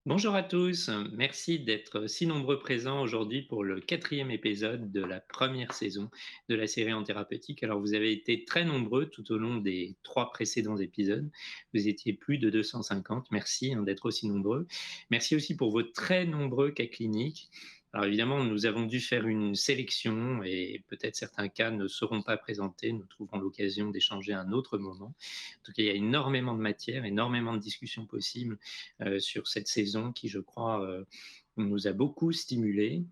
Bonjour à tous, merci d'être si nombreux présents aujourd'hui pour le quatrième épisode de la première saison de la série en thérapeutique. Alors vous avez été très nombreux tout au long des trois précédents épisodes, vous étiez plus de 250, merci d'être aussi nombreux. Merci aussi pour vos très nombreux cas cliniques. Alors évidemment, nous avons dû faire une sélection et peut-être certains cas ne seront pas présentés, nous trouverons l'occasion d'échanger à un autre moment. En tout cas, il y a énormément de matière, énormément de discussions possibles sur cette saison qui, je crois, nous a beaucoup stimulés.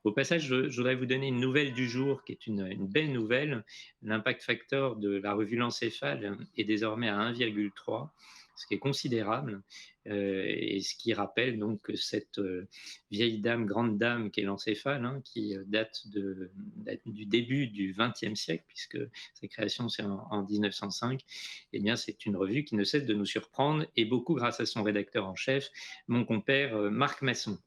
Au passage, je voudrais vous donner une nouvelle du jour qui est une belle nouvelle. L'impact factor de la revue L'Encéphale est désormais à 1,3, ce qui est considérable, et ce qui rappelle donc que cette vieille dame, grande dame qu'est l'encéphale, qui date du début du XXe siècle, puisque sa création c'est en 1905, eh bien c'est une revue qui ne cesse de nous surprendre, et beaucoup grâce à son rédacteur en chef, mon compère Marc Masson.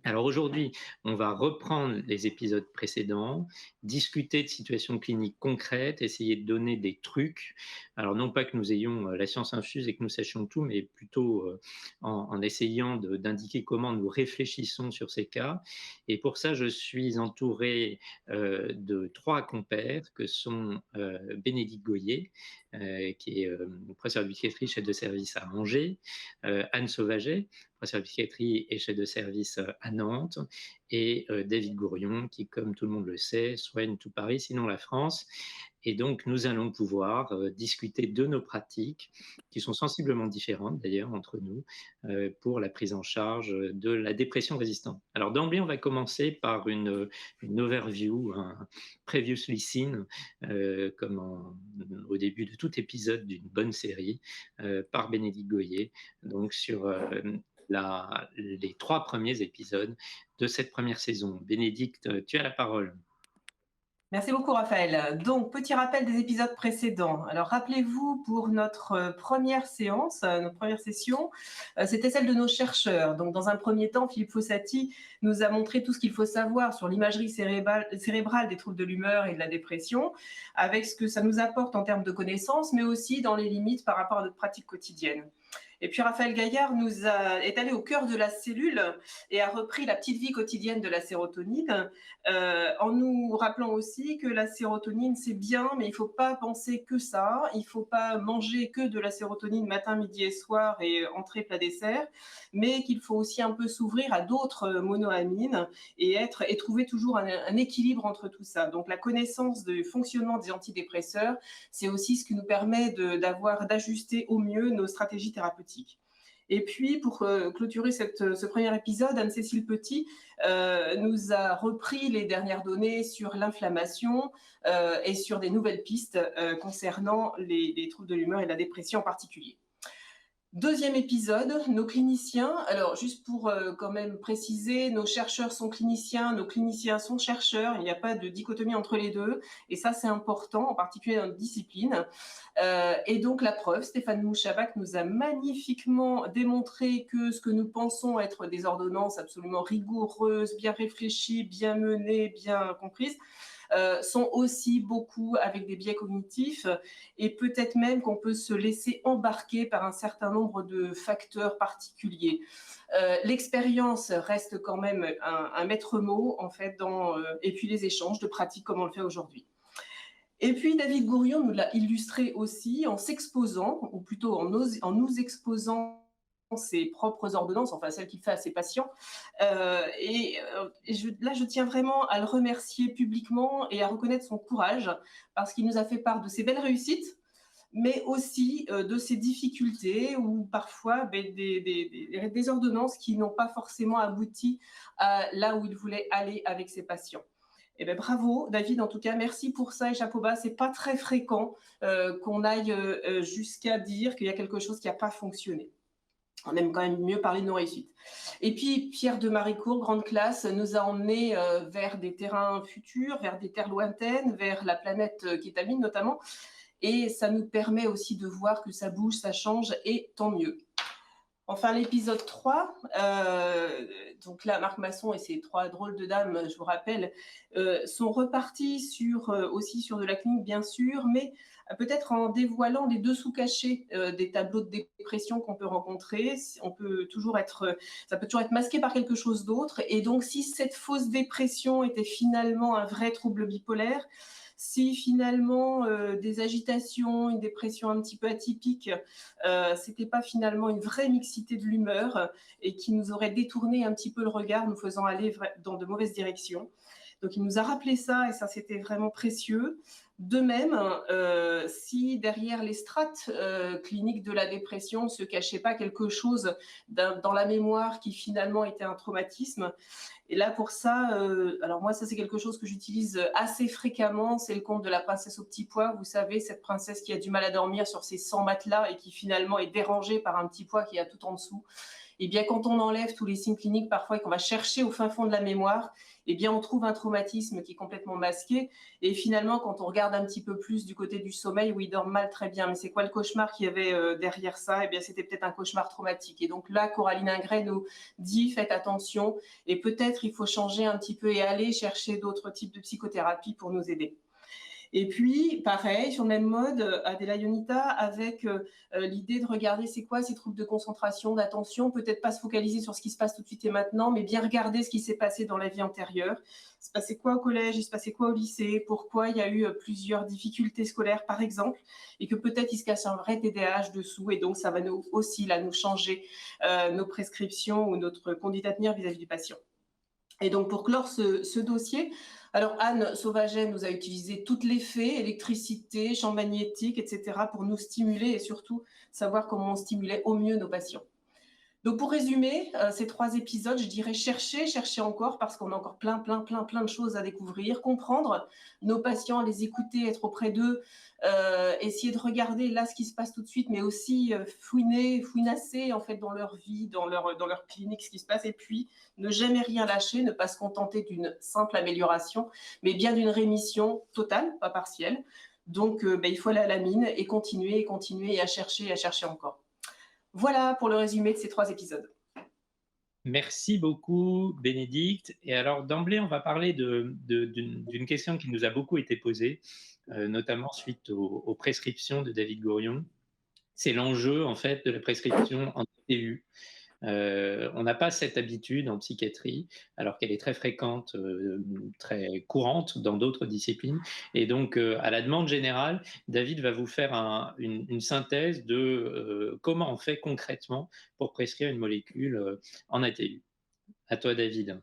Alors aujourd'hui, on va reprendre les épisodes précédents, discuter de situations cliniques concrètes, essayer de donner des trucs. Alors non pas que nous ayons la science infuse et que nous sachions tout, mais plutôt en essayant d'indiquer comment nous réfléchissons sur ces cas. Et pour ça, je suis entouré de trois compères que sont Bénédicte Goyer, qui est professeur de psychiatrie, chef de service à Angers, Anne Sauvaget, professeur de psychiatrie et chef de service à Nantes, et David Gourion, qui, comme tout le monde le sait, soigne tout Paris, sinon la France. Et donc, nous allons pouvoir discuter de nos pratiques, qui sont sensiblement différentes d'ailleurs entre nous, pour la prise en charge de la dépression résistante. Alors d'emblée, on va commencer par une overview, un previously seen, au début de tout épisode d'une bonne série, par Bénédicte Goyer, donc sur les trois premiers épisodes de cette première saison. Bénédicte, tu as la parole. Merci beaucoup Raphaël. Donc, petit rappel des épisodes précédents. Alors, rappelez-vous, pour notre première séance, notre première session, c'était celle de nos chercheurs. Donc, dans un premier temps, Philippe Fossati nous a montré tout ce qu'il faut savoir sur l'imagerie cérébrale des troubles de l'humeur et de la dépression, avec ce que ça nous apporte en termes de connaissances, mais aussi dans les limites par rapport à notre pratique quotidienne. Et puis Raphaël Gaillard est allé au cœur de la cellule et a repris la petite vie quotidienne de la sérotonine, en nous rappelant aussi que la sérotonine, c'est bien, mais il ne faut pas penser que ça. Il ne faut pas manger que de la sérotonine matin, midi et soir et entrée, plat, dessert, mais qu'il faut aussi un peu s'ouvrir à d'autres monoamines et trouver toujours un équilibre entre tout ça. Donc la connaissance du fonctionnement des antidépresseurs, c'est aussi ce qui nous permet d'ajuster au mieux nos stratégies thérapeutiques. Et puis, pour clôturer ce premier épisode, Anne-Cécile Petit nous a repris les dernières données sur l'inflammation et sur des nouvelles pistes concernant les troubles de l'humeur et la dépression en particulier. Deuxième épisode, nos cliniciens. Alors, juste pour quand même préciser, nos chercheurs sont cliniciens, nos cliniciens sont chercheurs. Il n'y a pas de dichotomie entre les deux. Et ça, c'est important, en particulier dans notre discipline. Et donc, la preuve, Stéphane Mouchabac nous a magnifiquement démontré que ce que nous pensons être des ordonnances absolument rigoureuses, bien réfléchies, bien menées, bien comprises, sont aussi beaucoup avec des biais cognitifs et peut-être même qu'on peut se laisser embarquer par un certain nombre de facteurs particuliers. L'expérience reste quand même un maître mot en fait et puis les échanges de pratiques comme on le fait aujourd'hui. Et puis David Gourion nous l'a illustré aussi en s'exposant, ou plutôt en nous exposant ses propres ordonnances, enfin celles qu'il fait à ses patients. Là, je tiens vraiment à le remercier publiquement et à reconnaître son courage, parce qu'il nous a fait part de ses belles réussites, mais aussi de ses difficultés ou parfois des ordonnances qui n'ont pas forcément abouti à là où il voulait aller avec ses patients. Eh bien, bravo, David, en tout cas, merci pour ça et chapeau bas. C'est pas très fréquent qu'on aille jusqu'à dire qu'il y a quelque chose qui n'a pas fonctionné. On aime quand même mieux parler de nos réussites. Et puis, Pierre de Maricourt, grande classe, nous a emmenés vers des terrains futurs, vers des terres lointaines, vers la planète kétamine notamment. Et ça nous permet aussi de voir que ça bouge, ça change, et tant mieux. Enfin, l'épisode 3, donc là, Marc Masson et ses trois drôles de dames, je vous rappelle, sont repartis aussi sur de la clinique, bien sûr, mais peut-être en dévoilant les dessous cachés des tableaux de dépression qu'on peut rencontrer. Ça peut toujours être masqué par quelque chose d'autre. Et donc, si cette fausse dépression était finalement un vrai trouble bipolaire, si finalement des agitations, une dépression un petit peu atypique, c'était pas finalement une vraie mixité de l'humeur et qui nous aurait détourné un petit peu le regard, nous faisant aller dans de mauvaises directions. Donc il nous a rappelé ça et ça c'était vraiment précieux. De même, si derrière les strates cliniques de la dépression ne se cachait pas quelque chose dans la mémoire qui finalement était un traumatisme, et là, pour ça, alors moi, ça, c'est quelque chose que j'utilise assez fréquemment. C'est le conte de la princesse au petit pois. Vous savez, cette princesse qui a du mal à dormir sur ses 100 matelas et qui finalement est dérangée par un petit pois qui a tout en dessous. Eh bien, quand on enlève tous les signes cliniques parfois et qu'on va chercher au fin fond de la mémoire, eh bien, on trouve un traumatisme qui est complètement masqué. Et finalement, quand on regarde un petit peu plus du côté du sommeil, où il dort mal, très bien, mais c'est quoi le cauchemar qu'il y avait derrière ça? Eh bien, c'était peut-être un cauchemar traumatique. Et donc là, Coraline Ingray nous dit, faites attention, et peut-être il faut changer un petit peu et aller chercher d'autres types de psychothérapie pour nous aider. Et puis, pareil, sur le même mode, Adela Ionita, avec l'idée de regarder c'est quoi ces troubles de concentration, d'attention, peut-être pas se focaliser sur ce qui se passe tout de suite et maintenant, mais bien regarder ce qui s'est passé dans la vie antérieure. Il se passait quoi au collège, il se passait quoi au lycée, pourquoi il y a eu plusieurs difficultés scolaires, par exemple, et que peut-être il se cache un vrai TDAH dessous, et donc ça va nous aussi là, nous changer nos prescriptions ou notre conduite à tenir vis-à-vis du patient. Et donc, pour clore ce dossier, alors Anne Sauvaget nous a utilisé toutes les fées, électricité, champ magnétique, etc., pour nous stimuler et surtout savoir comment on stimulait au mieux nos patients. Donc, pour résumer ces 3 épisodes, je dirais chercher encore, parce qu'on a encore plein de choses à découvrir, comprendre nos patients, les écouter, être auprès d'eux, essayer de regarder là ce qui se passe tout de suite, mais aussi fouinasser en fait dans leur vie, dans leur clinique ce qui se passe, et puis ne jamais rien lâcher, ne pas se contenter d'une simple amélioration, mais bien d'une rémission totale, pas partielle. Donc, il faut aller à la mine et continuer et à chercher encore. Voilà pour le résumé de ces 3 épisodes. Merci beaucoup, Bénédicte. Et alors, d'emblée, on va parler d'une question qui nous a beaucoup été posée, notamment suite aux prescriptions de David Gourion. C'est l'enjeu, en fait, de la prescription en TU. On n'a pas cette habitude en psychiatrie, alors qu'elle est très fréquente, très courante dans d'autres disciplines. Et donc, à la demande générale, David va vous faire une synthèse de comment on fait concrètement pour prescrire une molécule en ATU. À toi, David.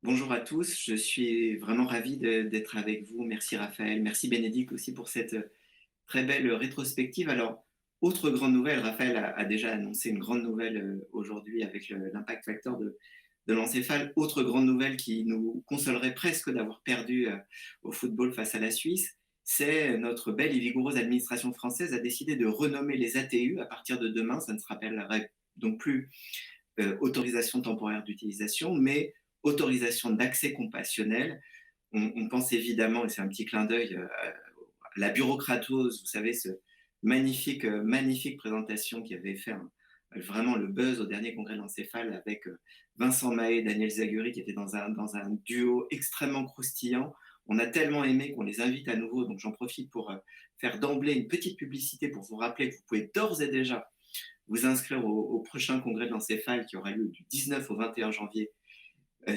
Bonjour à tous, je suis vraiment ravi d'être avec vous. Merci Raphaël, merci Bénédicte aussi pour cette très belle rétrospective. Alors, autre grande nouvelle, Raphaël a déjà annoncé une grande nouvelle aujourd'hui avec l'impact factor de l'encéphale. Autre grande nouvelle qui nous consolerait presque d'avoir perdu au football face à la Suisse, c'est notre belle et vigoureuse administration française a décidé de renommer les ATU à partir de demain. Ça ne se rappellerait donc plus autorisation temporaire d'utilisation, mais autorisation d'accès compassionnel. On pense évidemment, et c'est un petit clin d'œil, la bureaucratose, vous savez, ce magnifique présentation qui avait fait vraiment le buzz au dernier congrès de l'encéphale avec Vincent Mahé et Daniel Zaguri qui étaient dans un duo extrêmement croustillant. On a tellement aimé qu'on les invite à nouveau, donc j'en profite pour faire d'emblée une petite publicité pour vous rappeler que vous pouvez d'ores et déjà vous inscrire au prochain congrès de l'encéphale qui aura lieu du 19 au 21 janvier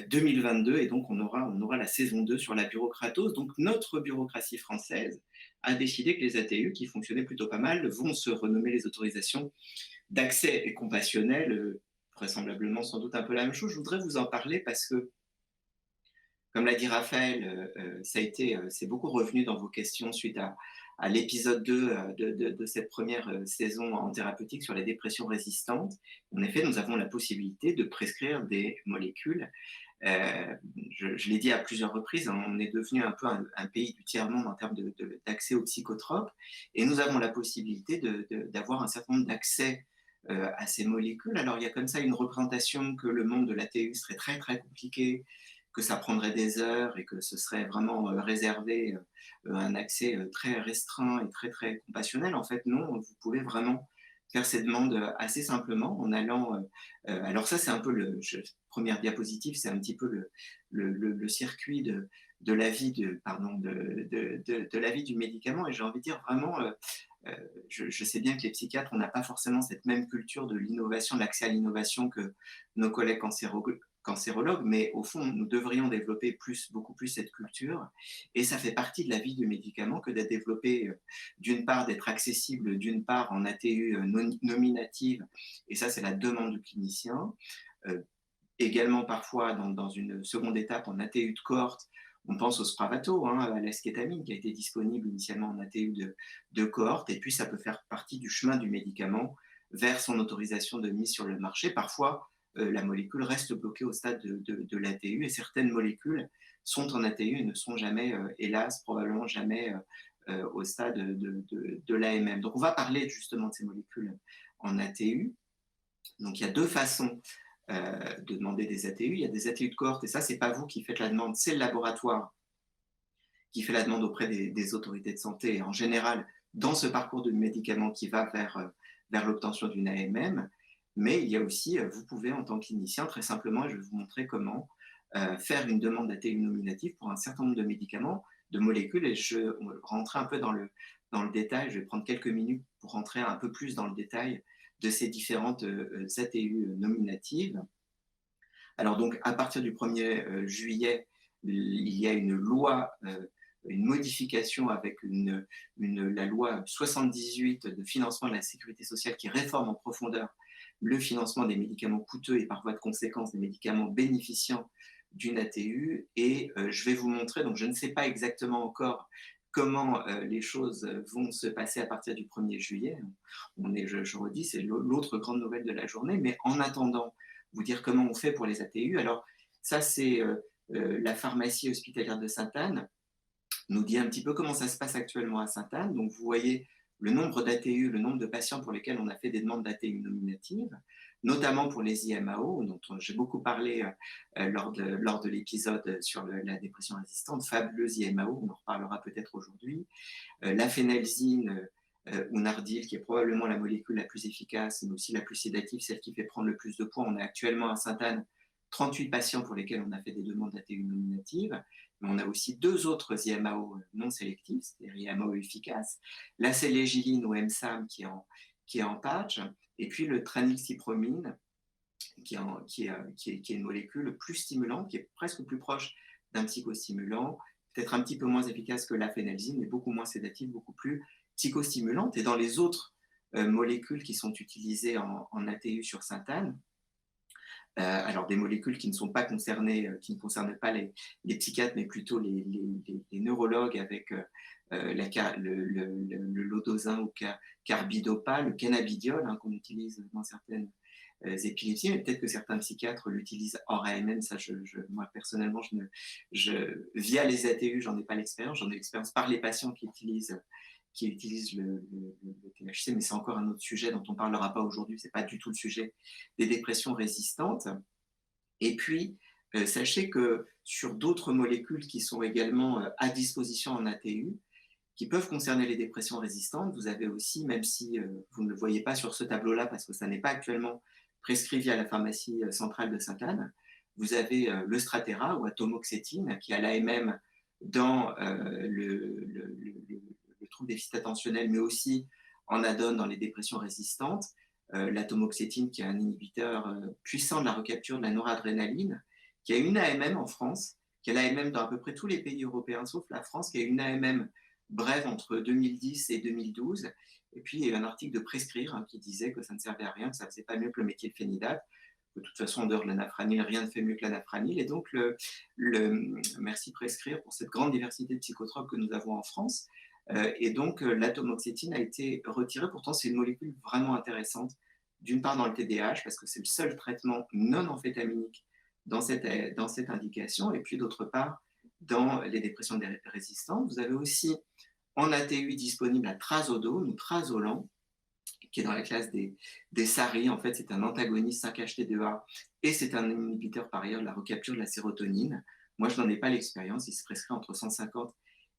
2022, et donc on aura la saison 2 sur la bureaucratose. Donc notre bureaucratie française a décidé que les ATU, qui fonctionnaient plutôt pas mal, vont se renommer les autorisations d'accès compassionnel, vraisemblablement sans doute un peu la même chose. Je voudrais vous en parler parce que, comme l'a dit Raphaël, c'est beaucoup revenu dans vos questions suite à l'épisode 2 de cette première saison en thérapeutique sur les dépressions résistantes. En effet, nous avons la possibilité de prescrire des molécules. Je l'ai dit à plusieurs reprises, on est devenu un peu un pays du tiers-monde en termes d'accès aux psychotropes, et nous avons la possibilité d'avoir un certain nombre d'accès à ces molécules. Alors, il y a comme ça une représentation que le monde de l'ATU serait très, très compliqué, que ça prendrait des heures et que ce serait vraiment réservé un accès très restreint et très, très compassionnel. En fait, non, vous pouvez vraiment faire ces demandes assez simplement en allant. Alors ça, c'est un peu première diapositive, c'est un petit peu le circuit de la vie de la vie du médicament. Et j'ai envie de dire vraiment, je sais bien que les psychiatres, on n'a pas forcément cette même culture de l'innovation, de l'accès à l'innovation que nos collègues cancérologues, mais au fond, nous devrions développer beaucoup plus cette culture. Et ça fait partie de la vie du médicament que d'être développé, d'une part, d'être accessible, d'une part, en ATU nominative, et ça, c'est la demande du clinicien. Euh, Également, parfois, dans une seconde étape, en ATU de cohorte, on pense au Spravato, à l'eskétamine, qui a été disponible initialement en ATU de cohorte, et puis ça peut faire partie du chemin du médicament vers son autorisation de mise sur le marché. Parfois, la molécule reste bloquée au stade de l'ATU, et certaines molécules sont en ATU et ne sont jamais, hélas, probablement jamais au stade de l'AMM. Donc on va parler justement de ces molécules en ATU. Donc il y a deux façons de demander des ATU. Il y a des ATU de cohorte, et ça, c'est pas vous qui faites la demande, c'est le laboratoire qui fait la demande auprès des autorités de santé, et en général, dans ce parcours de médicaments qui va vers l'obtention d'une AMM. Mais il y a aussi, vous pouvez, en tant que clinicien, très simplement, je vais vous montrer comment faire une demande d'ATU nominative pour un certain nombre de médicaments, de molécules, et je vais rentrer un peu dans le détail. Je vais prendre quelques minutes pour rentrer un peu plus dans le détail de ces différentes ATU nominatives. Alors donc, à partir du 1er juillet, il y a une loi, une modification avec la loi 78 de financement de la sécurité sociale qui réforme en profondeur le financement des médicaments coûteux et par voie de conséquence des médicaments bénéficiant d'une ATU. Et je vais vous montrer, donc je ne sais pas exactement encore comment les choses vont se passer à partir du 1er juillet. Je redis, c'est l'autre grande nouvelle de la journée, mais en attendant, vous dire comment on fait pour les ATU. Alors ça, c'est la pharmacie hospitalière de Sainte-Anne nous dit un petit peu comment ça se passe actuellement à Sainte-Anne. Donc vous voyez le nombre d'ATU, le nombre de patients pour lesquels on a fait des demandes d'ATU nominatives, notamment pour les IMAO, dont j'ai beaucoup parlé lors de l'épisode sur la dépression résistante, fabuleuse IMAO, on en reparlera peut-être aujourd'hui. La phénelzine ou Nardil, qui est probablement la molécule la plus efficace, mais aussi la plus sédative, celle qui fait prendre le plus de poids. On a actuellement à Sainte-Anne 38 patients pour lesquels on a fait des demandes d'ATU nominatives, mais on a aussi 2 autres IMAO non sélectifs, c'est-à-dire IMAO efficaces, la sélégiline ou MSAM qui est en patch, et puis le tranilcypromine, qui est une molécule plus stimulante, qui est presque plus proche d'un psychostimulant, peut-être un petit peu moins efficace que la phénelzine, mais beaucoup moins sédative, beaucoup plus psychostimulante. Et dans les autres molécules qui sont utilisées en ATU sur Sainte-Anne, alors des molécules qui ne sont pas concernées, qui ne concernent pas les psychiatres, mais plutôt les neurologues avec le lodozin ou carbidopa, le cannabidiol qu'on utilise dans certaines épilepsies, mais peut-être que certains psychiatres l'utilisent hors AMM. Ça, moi personnellement, via les ATU, j'en ai pas l'expérience. J'en ai l'expérience par les patients qui utilisent le THC, mais c'est encore un autre sujet dont on ne parlera pas aujourd'hui. Ce n'est pas du tout le sujet des dépressions résistantes. Et puis, sachez que sur d'autres molécules qui sont également à disposition en ATU, qui peuvent concerner les dépressions résistantes, vous avez aussi, même si vous ne le voyez pas sur ce tableau-là, parce que ça n'est pas actuellement prescrit via la pharmacie centrale de Sainte-Anne, vous avez le Strattera ou atomoxétine, qui a l'AMM dans le trouble déficit attentionnel, mais aussi en add-on dans les dépressions résistantes. L'atomoxétine, qui est un inhibiteur puissant de la recapture de la noradrénaline, qui a une AMM en France, qui a l'AMM dans à peu près tous les pays européens, sauf la France, qui a une AMM brève entre 2010 et 2012. Et puis, il y a eu un article de Prescrire qui disait que ça ne servait à rien, que ça ne faisait pas mieux que le méthylphénidate. De toute façon, en dehors de l'anafranil, rien ne fait mieux que l'anafranil. Et donc, merci Prescrire pour cette grande diversité de psychotropes que nous avons en France. Et donc, l'atomoxétine a été retirée. Pourtant, c'est une molécule vraiment intéressante. D'une part, dans le TDAH, parce que c'est le seul traitement non amphétaminique dans cette indication. Et puis, d'autre part, dans les dépressions résistantes, vous avez aussi en ATU disponible la trazodone ou trazolan, qui est dans la classe des SARI. En fait, c'est un antagoniste 5-HT2A et c'est un inhibiteur par ailleurs de la recapture de la sérotonine. Moi, je n'en ai pas l'expérience. Il se prescrit entre 150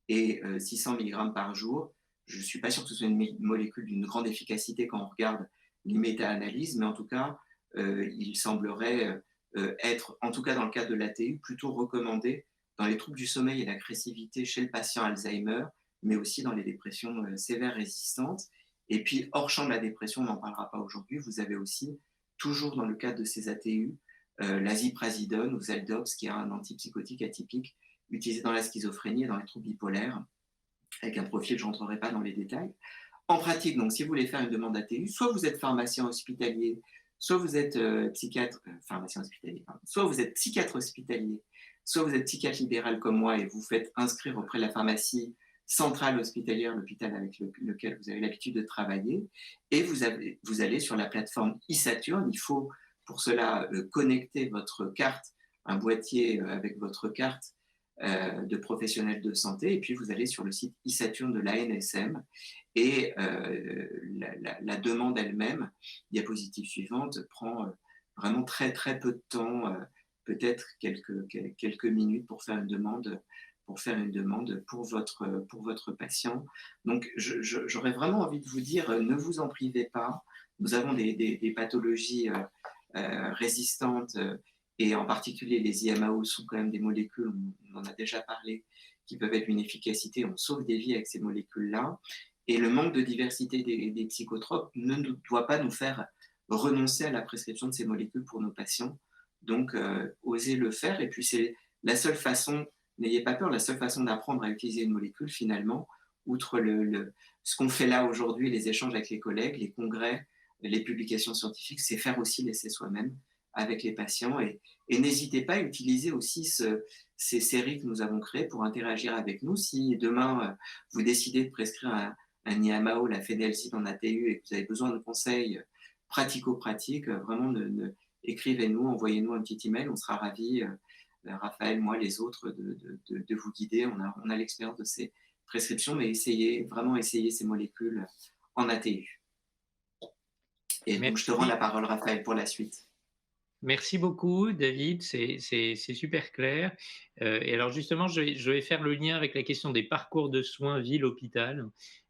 et 600 mg par jour. Je ne suis pas sûr que ce soit une molécule d'une grande efficacité quand on regarde les méta-analyses, mais en tout cas, il semblerait être, en tout cas dans le cadre de l'ATU, plutôt recommandé dans les troubles du sommeil et l'agressivité chez le patient Alzheimer, mais aussi dans les dépressions sévères résistantes. Et puis, hors champ de la dépression, on n'en parlera pas aujourd'hui, vous avez aussi, toujours dans le cadre de ces ATU, l'aziprazidone ou Zeldox, qui est un antipsychotique atypique utilisé dans la schizophrénie et dans les troubles bipolaires, avec un profil, je ne rentrerai pas dans les détails. En pratique, donc, si vous voulez faire une demande d'ATU, soit vous êtes pharmacien hospitalier, soit vous êtes pharmacien hospitalier, pardon, soit vous êtes psychiatre hospitalier, soit vous êtes psychiatre libéral comme moi et vous faites inscrire auprès de la pharmacie centrale hospitalière, l'hôpital avec lequel vous avez l'habitude de travailler, et vous allez sur la plateforme e-Saturne. Il faut pour cela connecter votre carte, un boîtier avec votre carte de professionnels de santé, et puis vous allez sur le site e-Saturne de l'ANSM, et la demande elle-même, diapositive suivante, prend vraiment très très peu de temps, peut-être quelques minutes pour faire une demande pour votre patient. Donc j'aurais vraiment envie de vous dire, ne vous en privez pas. Nous avons des pathologies résistantes, et en particulier les IMAO sont quand même des molécules, on en a déjà parlé, qui peuvent être d'une efficacité, on sauve des vies avec ces molécules-là. Et le manque de diversité des psychotropes ne doit pas nous faire renoncer à la prescription de ces molécules pour nos patients. Donc, osez le faire. Et puis, c'est la seule façon, n'ayez pas peur, la seule façon d'apprendre à utiliser une molécule, finalement, outre ce qu'on fait là aujourd'hui, les échanges avec les collègues, les congrès, les publications scientifiques, c'est faire aussi l'essai soi-même avec les patients. Et n'hésitez pas à utiliser aussi ces séries que nous avons créées pour interagir avec nous. Si demain, vous décidez de prescrire un IMAO, la Fédélcide en ATU, et que vous avez besoin de conseils pratico-pratiques, vraiment, écrivez-nous, envoyez-nous un petit email, on sera ravis, Raphaël, moi, les autres, de vous guider. On a l'expérience de ces prescriptions, mais vraiment essayez ces molécules en ATU. Et donc, je te rends la parole, Raphaël, pour la suite. Merci beaucoup, David, c'est super clair. Et alors justement, je vais faire le lien avec la question des parcours de soins ville-hôpital.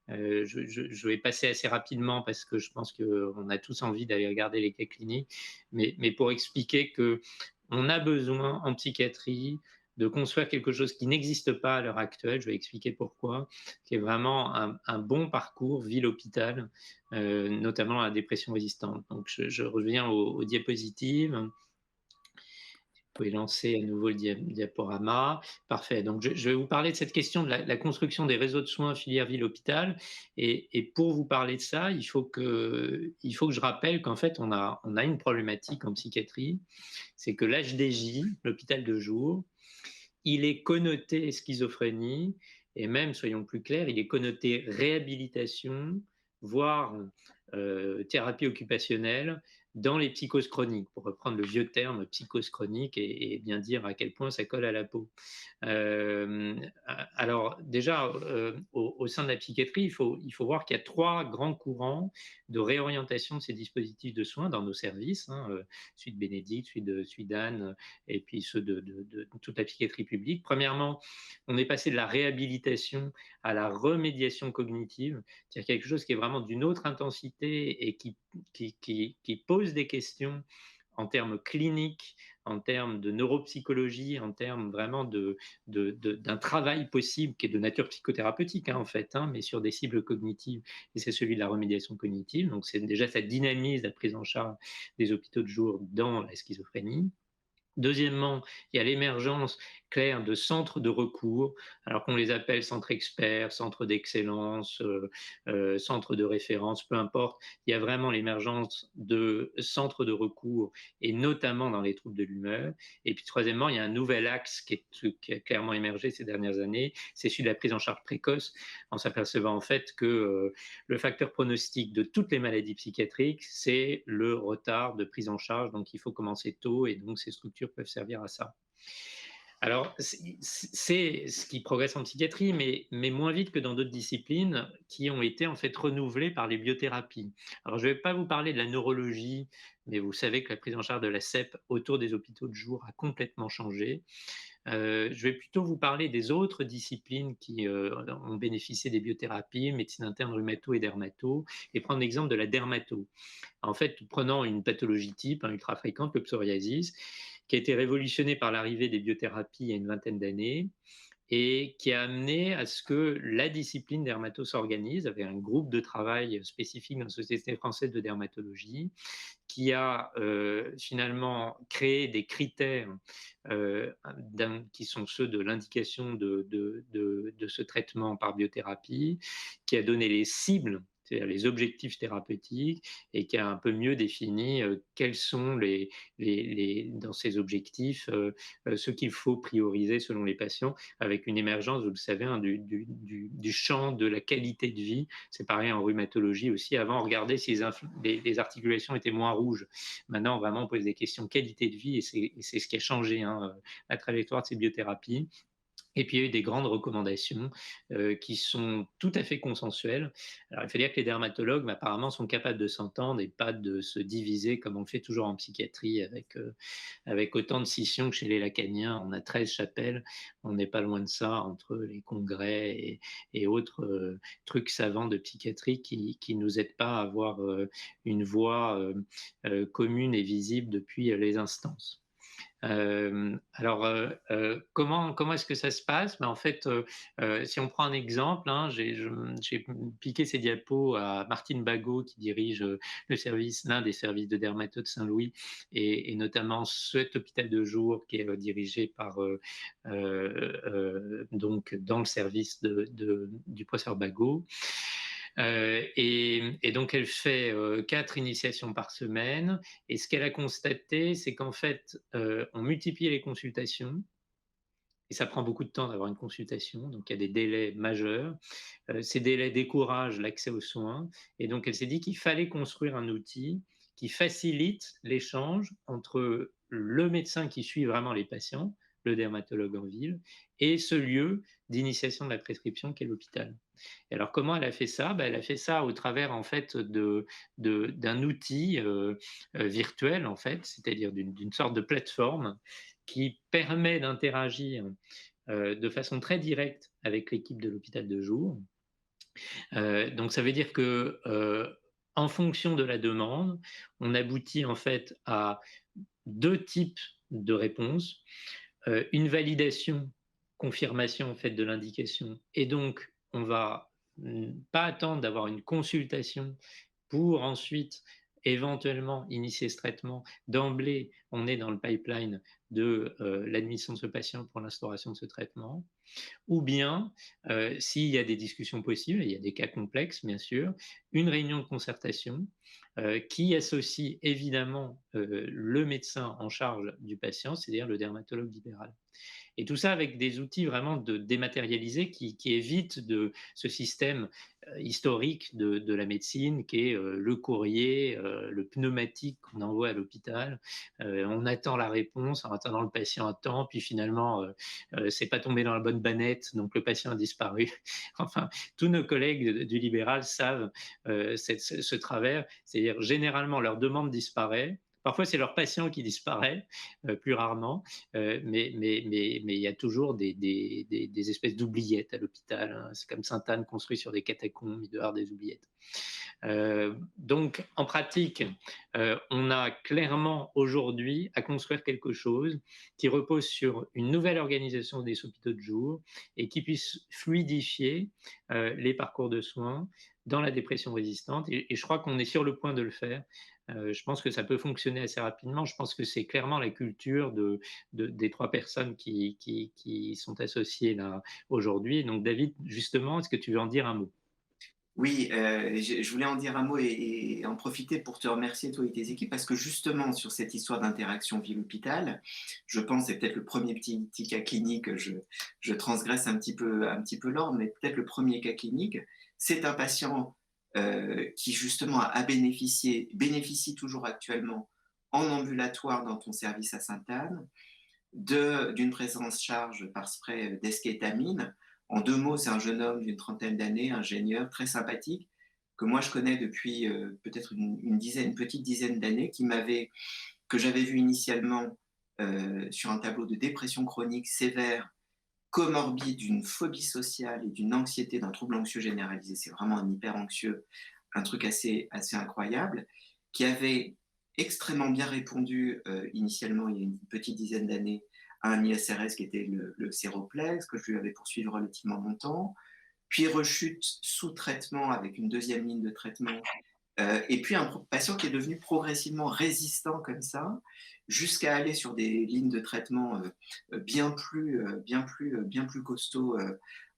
Je vais passer assez rapidement parce que je pense qu'on a tous envie d'aller regarder les cas cliniques, mais pour expliquer qu'on a besoin en psychiatrie de construire quelque chose qui n'existe pas à l'heure actuelle, je vais expliquer pourquoi, qui est vraiment un bon parcours ville-hôpital, notamment la dépression résistante. Donc je reviens aux diapositives. Vous pouvez lancer à nouveau le diaporama. Parfait. Donc, je vais vous parler de cette question de la construction des réseaux de soins filière ville-hôpital. Et pour vous parler de ça, il faut que je rappelle qu'en fait, on a une problématique en psychiatrie, c'est que l'HDJ, l'hôpital de jour, il est connoté schizophrénie, et même, soyons plus clairs, il est connoté réhabilitation, voire thérapie occupationnelle dans les psychoses chroniques, pour reprendre le vieux terme psychose chronique et bien dire à quel point ça colle à la peau. Alors déjà, au sein de la psychiatrie, il faut voir qu'il y a 3 grands courants de réorientation de ces dispositifs de soins dans nos services, celui de Bénédicte, celui d'Anne, et puis ceux de toute la psychiatrie publique. Premièrement, on est passé de la réhabilitation à la remédiation cognitive, c'est-à-dire quelque chose qui est vraiment d'une autre intensité et qui pose des questions en termes cliniques, en termes de neuropsychologie, en termes vraiment d'un travail possible qui est de nature psychothérapeutique, en fait, mais sur des cibles cognitives, et c'est celui de la remédiation cognitive. Donc c'est déjà, ça dynamise la prise en charge des hôpitaux de jour dans la schizophrénie. Deuxièmement, il y a l'émergence claire de centres de recours, alors qu'on les appelle centres experts, centres d'excellence, centres de référence, peu importe. Il y a vraiment l'émergence de centres de recours, et notamment dans les troubles de l'humeur. Et puis troisièmement, il y a un nouvel axe qui a clairement émergé ces dernières années, c'est celui de la prise en charge précoce, en s'apercevant en fait que le facteur pronostic de toutes les maladies psychiatriques, c'est le retard de prise en charge. Donc il faut commencer tôt, et donc ces structures peuvent servir à ça. Alors, c'est ce qui progresse en psychiatrie, mais moins vite que dans d'autres disciplines qui ont été en fait renouvelées par les biothérapies. Alors, je ne vais pas vous parler de la neurologie, mais vous savez que la prise en charge de la CEP autour des hôpitaux de jour a complètement changé. Je vais plutôt vous parler des autres disciplines qui ont bénéficié des biothérapies, médecine interne, rhumato et dermato, et prendre l'exemple de la dermato. En fait, prenant une pathologie type, ultra fréquente, le psoriasis, qui a été révolutionnée par l'arrivée des biothérapies il y a une vingtaine d'années, et qui a amené à ce que la discipline dermato s'organise, avec un groupe de travail spécifique dans la Société française de dermatologie, qui a finalement créé des critères qui sont ceux de l'indication de ce traitement par biothérapie, qui a donné les cibles, c'est-à-dire les objectifs thérapeutiques, et qui a un peu mieux défini quels sont dans ces objectifs ce qu'il faut prioriser selon les patients, avec une émergence, vous le savez, du champ de la qualité de vie. C'est pareil en rhumatologie aussi. Avant, on regardait si les articulations étaient moins rouges. Maintenant, vraiment, on pose des questions qualité de vie, et c'est ce qui a changé la trajectoire de ces biothérapies. Et puis, il y a eu des grandes recommandations qui sont tout à fait consensuelles. Alors, il faut dire que les dermatologues, apparemment, sont capables de s'entendre et pas de se diviser comme on le fait toujours en psychiatrie avec autant de scissions que chez les lacaniens. On a 13 chapelles, on n'est pas loin de ça entre les congrès et autres trucs savants de psychiatrie qui nous aident pas à avoir une voix commune et visible depuis les instances. Comment est-ce que ça se passe? En fait, si on prend un exemple, j'ai piqué ces diapos à Martine Bagot, qui dirige l'un des services de dermato de Saint-Louis, et notamment cet hôpital de jour qui est dirigé par donc dans le service du professeur Bagot. Et donc, elle fait 4 initiations par semaine. Et ce qu'elle a constaté, c'est qu'en fait, on multiplie les consultations. Et ça prend beaucoup de temps d'avoir une consultation, donc il y a des délais majeurs. Ces délais découragent l'accès aux soins. Et donc, elle s'est dit qu'il fallait construire un outil qui facilite l'échange entre le médecin qui suit vraiment les patients, le dermatologue en ville, et ce lieu d'initiation de la prescription qu'est l'hôpital. Et alors, comment elle a fait ça? Elle a fait ça au travers, en fait, d'un outil virtuel, en fait, c'est-à-dire d'une sorte de plateforme qui permet d'interagir de façon très directe avec l'équipe de l'hôpital de jour. Donc, ça veut dire que, en fonction de la demande, on aboutit en fait à 2 types de réponses. Une validation, confirmation en fait de l'indication, et donc on va pas attendre d'avoir une consultation pour ensuite éventuellement initier ce traitement. D'emblée, on est dans le pipeline de l'admission de ce patient pour l'instauration de ce traitement. Ou bien, s'il y a des discussions possibles, il y a des cas complexes bien sûr, une réunion de concertation qui associe évidemment le médecin en charge du patient, c'est-à-dire le dermatologue libéral. Et tout ça avec des outils vraiment dématérialisés qui évitent ce système historique de la médecine qui est le courrier, le pneumatique qu'on envoie à l'hôpital. On attend la réponse, en attendant le patient attend, puis finalement, c'est pas tombé dans la bonne banette, donc le patient a disparu. Enfin, tous nos collègues du libéral savent ce travers, c'est-à-dire généralement leur demande disparaît. Parfois, c'est leur patient qui disparaît, plus rarement, mais il y a toujours des espèces d'oubliettes à l'hôpital. C'est comme Sainte-Anne construit sur des catacombes, il doit y avoir des oubliettes. Donc, en pratique, on a clairement aujourd'hui à construire quelque chose qui repose sur une nouvelle organisation des hôpitaux de jour et qui puisse fluidifier les parcours de soins dans la dépression résistante. Et je crois qu'on est sur le point de le faire. Je pense que ça peut fonctionner assez rapidement. Je pense que c'est clairement la culture des 3 personnes qui sont associées là aujourd'hui. Donc, David, justement, est-ce que tu veux en dire un mot? Oui, je voulais en dire un mot et en profiter pour te remercier, toi et tes équipes, parce que justement, sur cette histoire d'interaction ville-hôpital, je pense, c'est peut-être le premier petit cas clinique, je transgresse un petit peu l'ordre, mais peut-être le premier cas clinique, c'est un patient qui justement bénéficie toujours actuellement en ambulatoire dans ton service à Sainte-Anne, d'une présence charge par spray d'eskétamine. En 2 mots, c'est un jeune homme d'une trentaine d'années, ingénieur, très sympathique, que moi je connais depuis peut-être une petite dizaine d'années, que j'avais vu initialement sur un tableau de dépression chronique sévère, comorbide d'une phobie sociale et d'une anxiété, d'un trouble anxieux généralisé. C'est vraiment un hyper anxieux, un truc assez incroyable, qui avait extrêmement bien répondu initialement, il y a une petite dizaine d'années, à un ISRS qui était le séroplex, que je lui avais poursuivi relativement longtemps, puis rechute sous traitement avec une deuxième ligne de traitement, et puis un patient qui est devenu progressivement résistant comme ça, jusqu'à aller sur des lignes de traitement bien plus costauds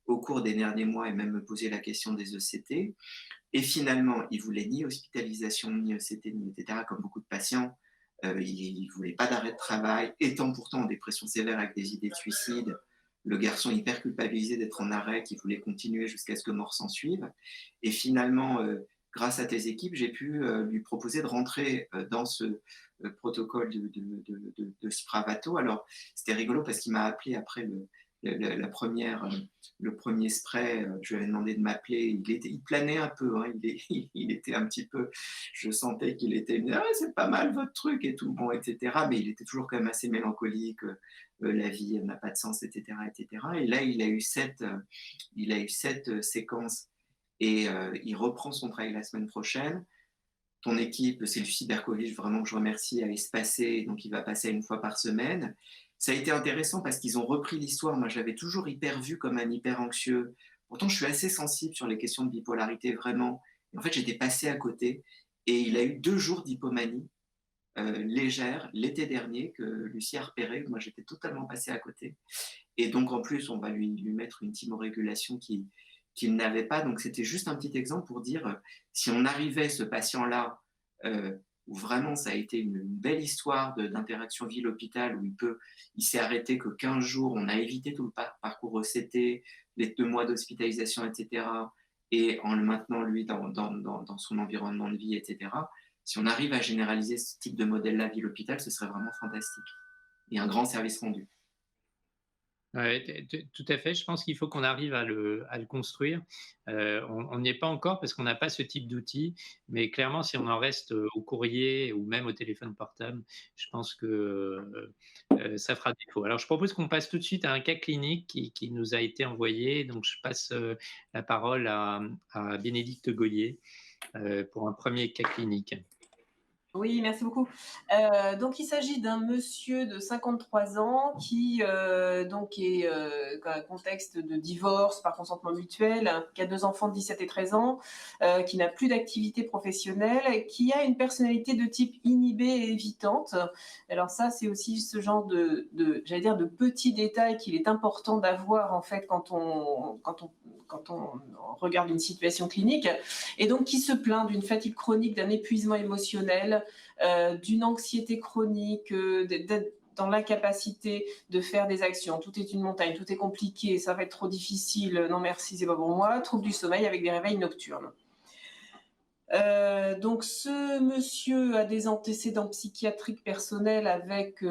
au cours des derniers mois, et même me poser la question des ECT. Et finalement, il voulait ni hospitalisation, ni ECT, ni etc., comme beaucoup de patients. Il ne voulait pas d'arrêt de travail, étant pourtant en dépression sévère avec des idées de suicide. Le garçon hyper culpabilisé d'être en arrêt, qui voulait continuer jusqu'à ce que mort s'en suive. Et finalement, grâce à tes équipes, j'ai pu lui proposer de rentrer dans ce protocole de Spravato. Alors, c'était rigolo parce qu'il m'a appelé après le premier spray. Je lui avais demandé de m'appeler. Il planait un peu. Hein, il était un petit peu. Je sentais qu'il était. Ah, c'est pas mal votre truc et tout, bon, etc. Mais il était toujours quand même assez mélancolique. La vie n'a pas de sens, etc., etc. Et là, il a eu cette séquence. Et il reprend son travail la semaine prochaine. Ton équipe, c'est Lucie Berkovitch, vraiment que je remercie, à Espacé, donc il va passer une fois par semaine. Ça a été intéressant parce qu'ils ont repris l'histoire. Moi, j'avais toujours hyper vu comme un hyper anxieux. Pourtant, je suis assez sensible sur les questions de bipolarité, vraiment. Et en fait, j'étais passé à côté. Et il a eu 2 jours d'hypomanie légère l'été dernier que Lucie a repéré. Moi, j'étais totalement passé à côté. Et donc, en plus, on va lui mettre une thymorégulation qu'il n'avait pas. Donc, c'était juste un petit exemple pour dire, si on arrivait, ce patient-là, où vraiment ça a été une belle histoire d'interaction ville-hôpital, où il s'est arrêté que 15 jours, on a évité tout le parcours ECT, les 2 mois d'hospitalisation, etc., et en le maintenant, lui, dans son environnement de vie, etc., si on arrive à généraliser ce type de modèle-là ville-hôpital, ce serait vraiment fantastique. Et un grand service rendu. Ouais, tout à fait. Je pense qu'il faut qu'on arrive à le construire. On n'y est pas encore parce qu'on n'a pas ce type d'outil, mais clairement, si on en reste au courrier ou même au téléphone portable, je pense que ça fera défaut. Alors, je propose qu'on passe tout de suite à un cas clinique qui nous a été envoyé. Donc, je passe la parole à Bénédicte Goyer pour un premier cas clinique. Oui, merci beaucoup. Donc, il s'agit d'un monsieur de 53 ans qui donc est dans un contexte de divorce par consentement mutuel, qui a 2 enfants de 17 et 13 ans, qui n'a plus d'activité professionnelle, qui a une personnalité de type inhibée et évitante. Alors ça, c'est aussi ce genre j'allais dire, de petits détails qu'il est important d'avoir en fait quand on regarde une situation clinique, et donc qui se plaint d'une fatigue chronique, d'un épuisement émotionnel, d'une anxiété chronique, dans l'incapacité de faire des actions. Tout est une montagne, tout est compliqué, ça va être trop difficile, non merci, c'est pas pour moi. Trouble du sommeil avec des réveils nocturnes. Donc ce monsieur a des antécédents psychiatriques personnels avec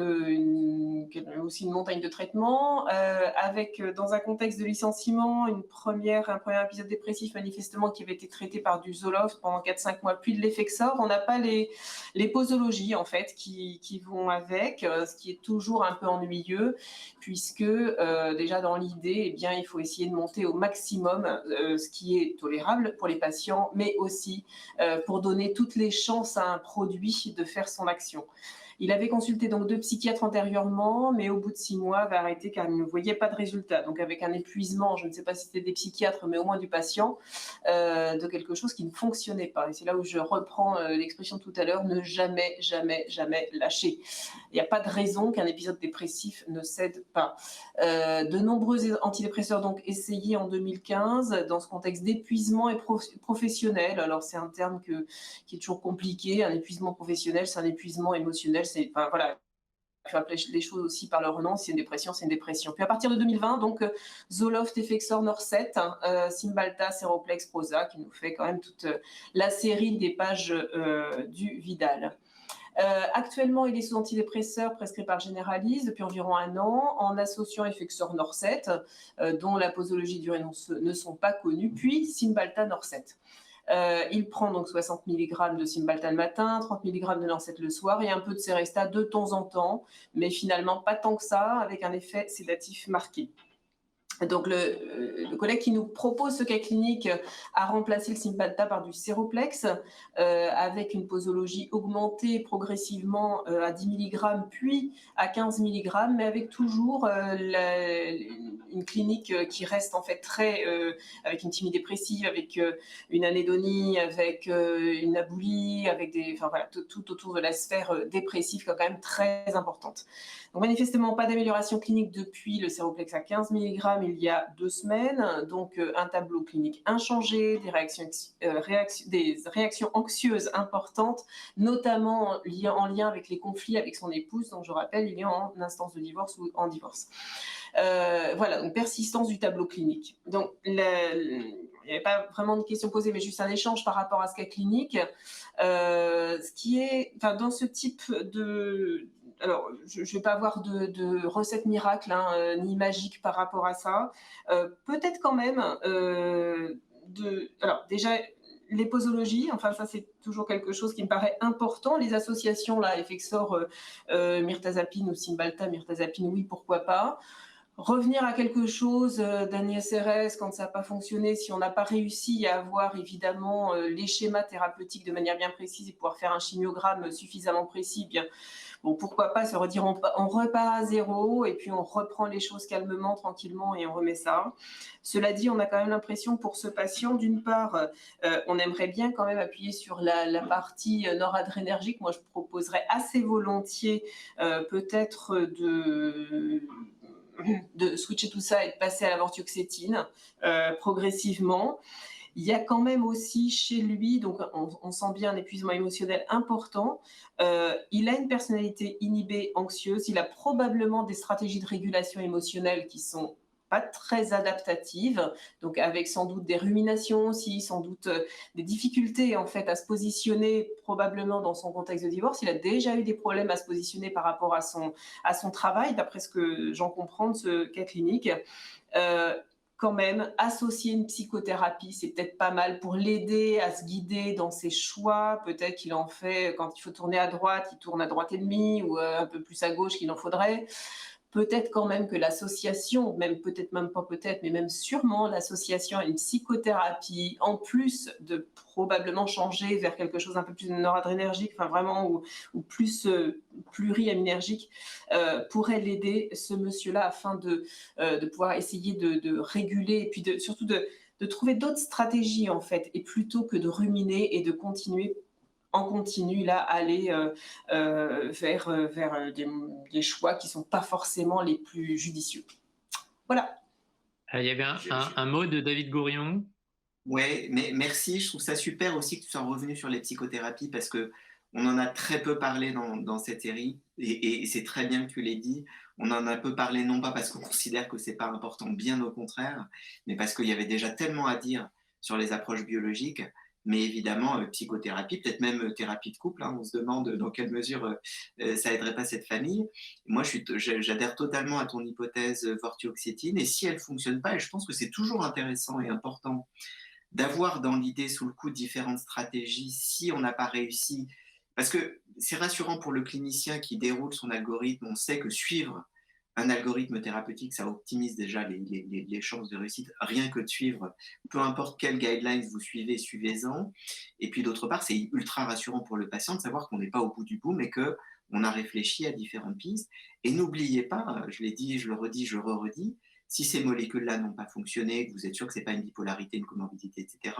aussi une montagne de traitement, avec dans un contexte de licenciement un premier épisode dépressif manifestement qui avait été traité par du Zoloft pendant 4-5 mois, puis de l'Effexor. On n'a pas les posologies en fait qui vont avec, ce qui est toujours un peu ennuyeux puisque déjà dans l'idée, eh bien, il faut essayer de monter au maximum ce qui est tolérable pour les patients, mais aussi pour donner toutes les chances à un produit de faire son action. Il avait consulté donc 2 psychiatres antérieurement, mais au bout de 6 mois, va arrêter car il ne voyait pas de résultat. Donc avec un épuisement, je ne sais pas si c'était des psychiatres, mais au moins du patient, de quelque chose qui ne fonctionnait pas. Et c'est là où je reprends l'expression de tout à l'heure, ne jamais, jamais, jamais lâcher. Il n'y a pas de raison qu'un épisode dépressif ne cède pas. De nombreux antidépresseurs donc essayés en 2015 dans ce contexte d'épuisement et professionnel. Alors c'est un terme qui est toujours compliqué. Un épuisement professionnel, c'est un épuisement émotionnel. Voilà, il faut appeler les choses aussi par leur nom. C'est une dépression, c'est une dépression. Puis à partir de 2020, donc Zoloft, Effexor, Norset, Cymbalta, Séroplex, Prozac, qui nous fait quand même toute la série des pages du Vidal. Actuellement, il est sous antidépresseur prescrit par Generalise depuis environ 1 an, en associant Effexor Norset, dont la posologie durée ne sont pas connues, puis Cymbalta Norset. Il prend donc 60 mg de Cymbalta le matin, 30 mg de Lancet le soir et un peu de Seresta de temps en temps, mais finalement pas tant que ça, avec un effet sédatif marqué. Donc, le collègue qui nous propose ce cas clinique a remplacé le Cymbalta par du Séroplex avec une posologie augmentée progressivement à 10 mg puis à 15 mg, mais avec toujours une clinique qui reste en fait très avec une timidépressive, avec une anédonie, avec une aboulie, avec enfin voilà, tout autour de la sphère dépressive qui est quand même très importante. Donc manifestement, pas d'amélioration clinique depuis le Séroplex à 15 mg il y a 2 semaines. Donc un tableau clinique inchangé, des réactions anxieuses importantes, notamment en lien avec les conflits avec son épouse. Donc je rappelle, il est en instance de divorce ou en divorce. Voilà, donc persistance du tableau clinique. Donc il n'y avait pas vraiment de questions posées, mais juste un échange par rapport à ce cas clinique. Ce qui est, enfin, dans ce type de... Alors, je ne vais pas avoir de recette miracle, hein, ni magique par rapport à ça. Peut-être quand même alors, déjà, les posologies, enfin ça c'est toujours quelque chose qui me paraît important. Les associations, là, Effexor, mirtazapine ou Cymbalta, mirtazapine, oui, pourquoi pas. Revenir à quelque chose d'un ISRS quand ça n'a pas fonctionné, si on n'a pas réussi à avoir évidemment les schémas thérapeutiques de manière bien précise et pouvoir faire un chimiogramme suffisamment précis, bien, bon, pourquoi pas se redire on repart à zéro et puis on reprend les choses calmement, tranquillement et on remet ça. Cela dit, on a quand même l'impression pour ce patient, d'une part, on aimerait bien quand même appuyer sur la partie noradrénergique. Moi, je proposerais assez volontiers peut-être de switcher tout ça et de passer à la vortioxétine progressivement. Il y a quand même aussi chez lui, donc on sent bien un épuisement émotionnel important. Il a une personnalité inhibée, anxieuse. Il a probablement des stratégies de régulation émotionnelle qui sont pas très adaptatives, donc avec sans doute des ruminations aussi, sans doute des difficultés en fait à se positionner probablement dans son contexte de divorce. Il a déjà eu des problèmes à se positionner par rapport à son travail, d'après ce que j'en comprends de ce cas clinique. Quand même, associer une psychothérapie, c'est peut-être pas mal pour l'aider à se guider dans ses choix. Peut-être qu'il en fait, quand il faut tourner à droite, il tourne à droite et demi, ou un peu plus à gauche qu'il en faudrait. Peut-être quand même que l'association, même peut-être même pas peut-être, mais même sûrement l'association à une psychothérapie, en plus de probablement changer vers quelque chose un peu plus noradrénergique, enfin vraiment, ou plus pluriaminergique, pourrait l'aider, ce monsieur-là, afin de pouvoir essayer de réguler et puis surtout de trouver d'autres stratégies en fait, et plutôt que de ruminer et de continuer en continu là aller vers des choix qui sont pas forcément les plus judicieux. Voilà. Il y avait un mot de David Gourion. Ouais, mais merci. Je trouve ça super aussi que tu sois revenu sur les psychothérapies parce que on en a très peu parlé dans cette série et c'est très bien que tu l'aies dit. On en a peu parlé non pas parce qu'on considère que c'est pas important, bien au contraire, mais parce qu'il y avait déjà tellement à dire sur les approches biologiques. Mais évidemment, psychothérapie, peut-être même thérapie de couple. Hein, on se demande dans quelle mesure ça aiderait pas cette famille. Moi, j'adhère totalement à ton hypothèse vortioxétine. Et si elle fonctionne pas, et je pense que c'est toujours intéressant et important d'avoir dans l'idée sous le coup différentes stratégies si on n'a pas réussi. Parce que c'est rassurant pour le clinicien qui déroule son algorithme. On sait que suivre un algorithme thérapeutique, ça optimise déjà les chances de réussite, rien que de suivre, peu importe quelles guidelines vous suivez, suivez-en. Et puis d'autre part, c'est ultra rassurant pour le patient de savoir qu'on n'est pas au bout du bout, mais qu'on a réfléchi à différentes pistes. Et n'oubliez pas, je l'ai dit, je le redis, je re-redis, si ces molécules-là n'ont pas fonctionné, que vous êtes sûr que ce n'est pas une bipolarité, une comorbidité, etc.,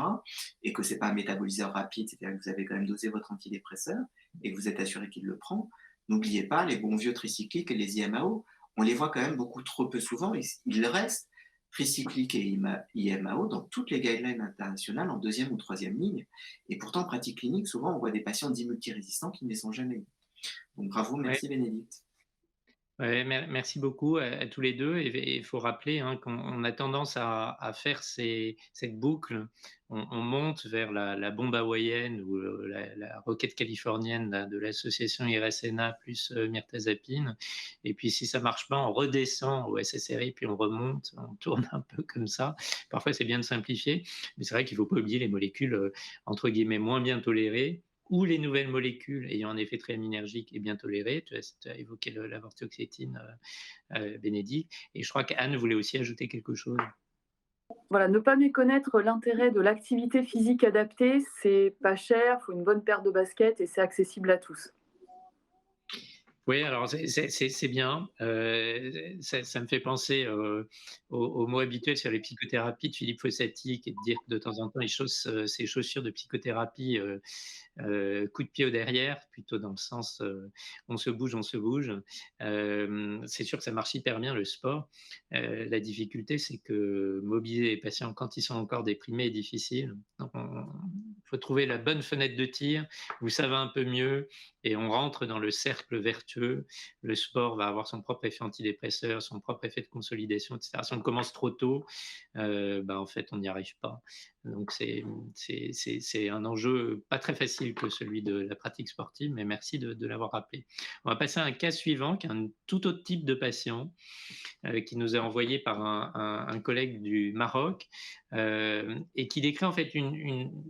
et que ce n'est pas un métaboliseur rapide, c'est-à-dire que vous avez quand même dosé votre antidépresseur et que vous êtes assuré qu'il le prend, n'oubliez pas les bons vieux tricycliques et les IMAO. On les voit quand même beaucoup trop peu souvent. Il reste tricyclique et IMAO dans toutes les guidelines internationales en deuxième ou troisième ligne. Et pourtant, en pratique clinique, souvent, on voit des patients dits multirésistants qui ne les sont jamais eu. Donc bravo, merci Bénédicte. Ouais, merci beaucoup à tous les deux. Et il faut rappeler hein, qu'on a tendance à faire cette boucle. On monte vers la bombe hawaïenne ou la roquette californienne là, de l'association IRSNA plus mirtazapine. Et puis si ça marche pas, on redescend au SSRI, puis on remonte, on tourne un peu comme ça. Parfois c'est bien de simplifier, mais c'est vrai qu'il ne faut pas oublier les molécules entre guillemets moins bien tolérées ou les nouvelles molécules ayant un effet très aminergique et bien toléré. Tu as évoqué la vortioxétine, Bénédicte, et je crois qu'Anne voulait aussi ajouter quelque chose. Voilà, ne pas méconnaître l'intérêt de l'activité physique adaptée, c'est pas cher, il faut une bonne paire de baskets et c'est accessible à tous. Oui, alors c'est bien. Ça me fait penser au mot habituel sur les psychothérapies de Philippe Fossati, qui est de dire que de temps en temps, il chausse ses chaussures de psychothérapie coup de pied au derrière, plutôt dans le sens on se bouge, on se bouge. C'est sûr que ça marche hyper bien le sport. La difficulté, c'est que mobiliser les patients quand ils sont encore déprimés est difficile. Donc, faut trouver la bonne fenêtre de tir où ça va un peu mieux et on rentre dans le cercle vertueux. Le sport va avoir son propre effet antidépresseur, son propre effet de consolidation, etc. Si on commence trop tôt, en fait, on n'y arrive pas. Donc, c'est un enjeu pas très facile que celui de la pratique sportive, mais merci de l'avoir rappelé. On va passer à un cas suivant, qui est un tout autre type de patient, qui nous est envoyé par un collègue du Maroc, et qui décrit en fait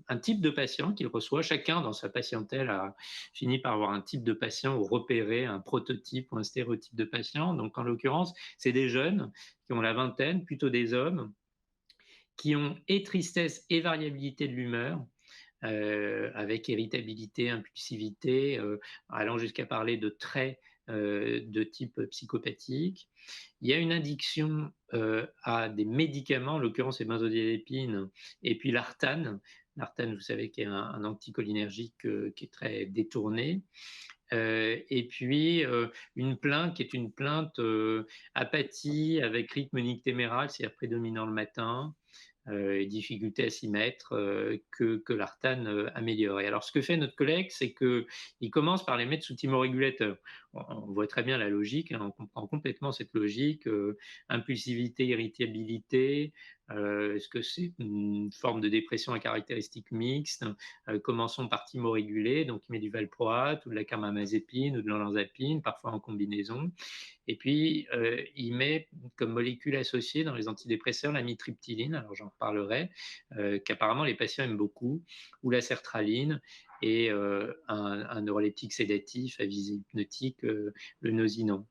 un type de patient qu'il reçoit. Chacun dans sa patientèle a fini par avoir un type de patient ou repérer un prototype ou un stéréotype de patient. Donc en l'occurrence, c'est des jeunes qui ont la vingtaine, plutôt des hommes, qui ont et tristesse et variabilité de l'humeur, avec irritabilité, impulsivité, allant jusqu'à parler de traits de type psychopathique. Il y a une addiction à des médicaments, en l'occurrence les benzodiazépines, et puis l'artane. L'artane, vous savez, qui est un anticholinergique qui est très détourné. Et puis une plainte qui est une plainte apathie avec rythme nictéméral, c'est-à-dire prédominant le matin, et difficulté à s'y mettre, que l'artane améliore. Et alors, ce que fait notre collègue, c'est qu'il commence par les mettre sous thymorégulateur. On voit très bien la logique, hein, on comprend complètement cette logique. Impulsivité, irritabilité, est-ce que c'est une forme de dépression à caractéristiques mixtes? Commençons par thymorégulé, donc il met du valproate ou de la carbamazépine ou de l'olanzapine, parfois en combinaison. Et puis, il met comme molécule associée dans les antidépresseurs la mitriptyline, alors j'en reparlerai, qu'apparemment les patients aiment beaucoup, ou la sertraline, et un neuroleptique sédatif à visée hypnotique, le Nosinon.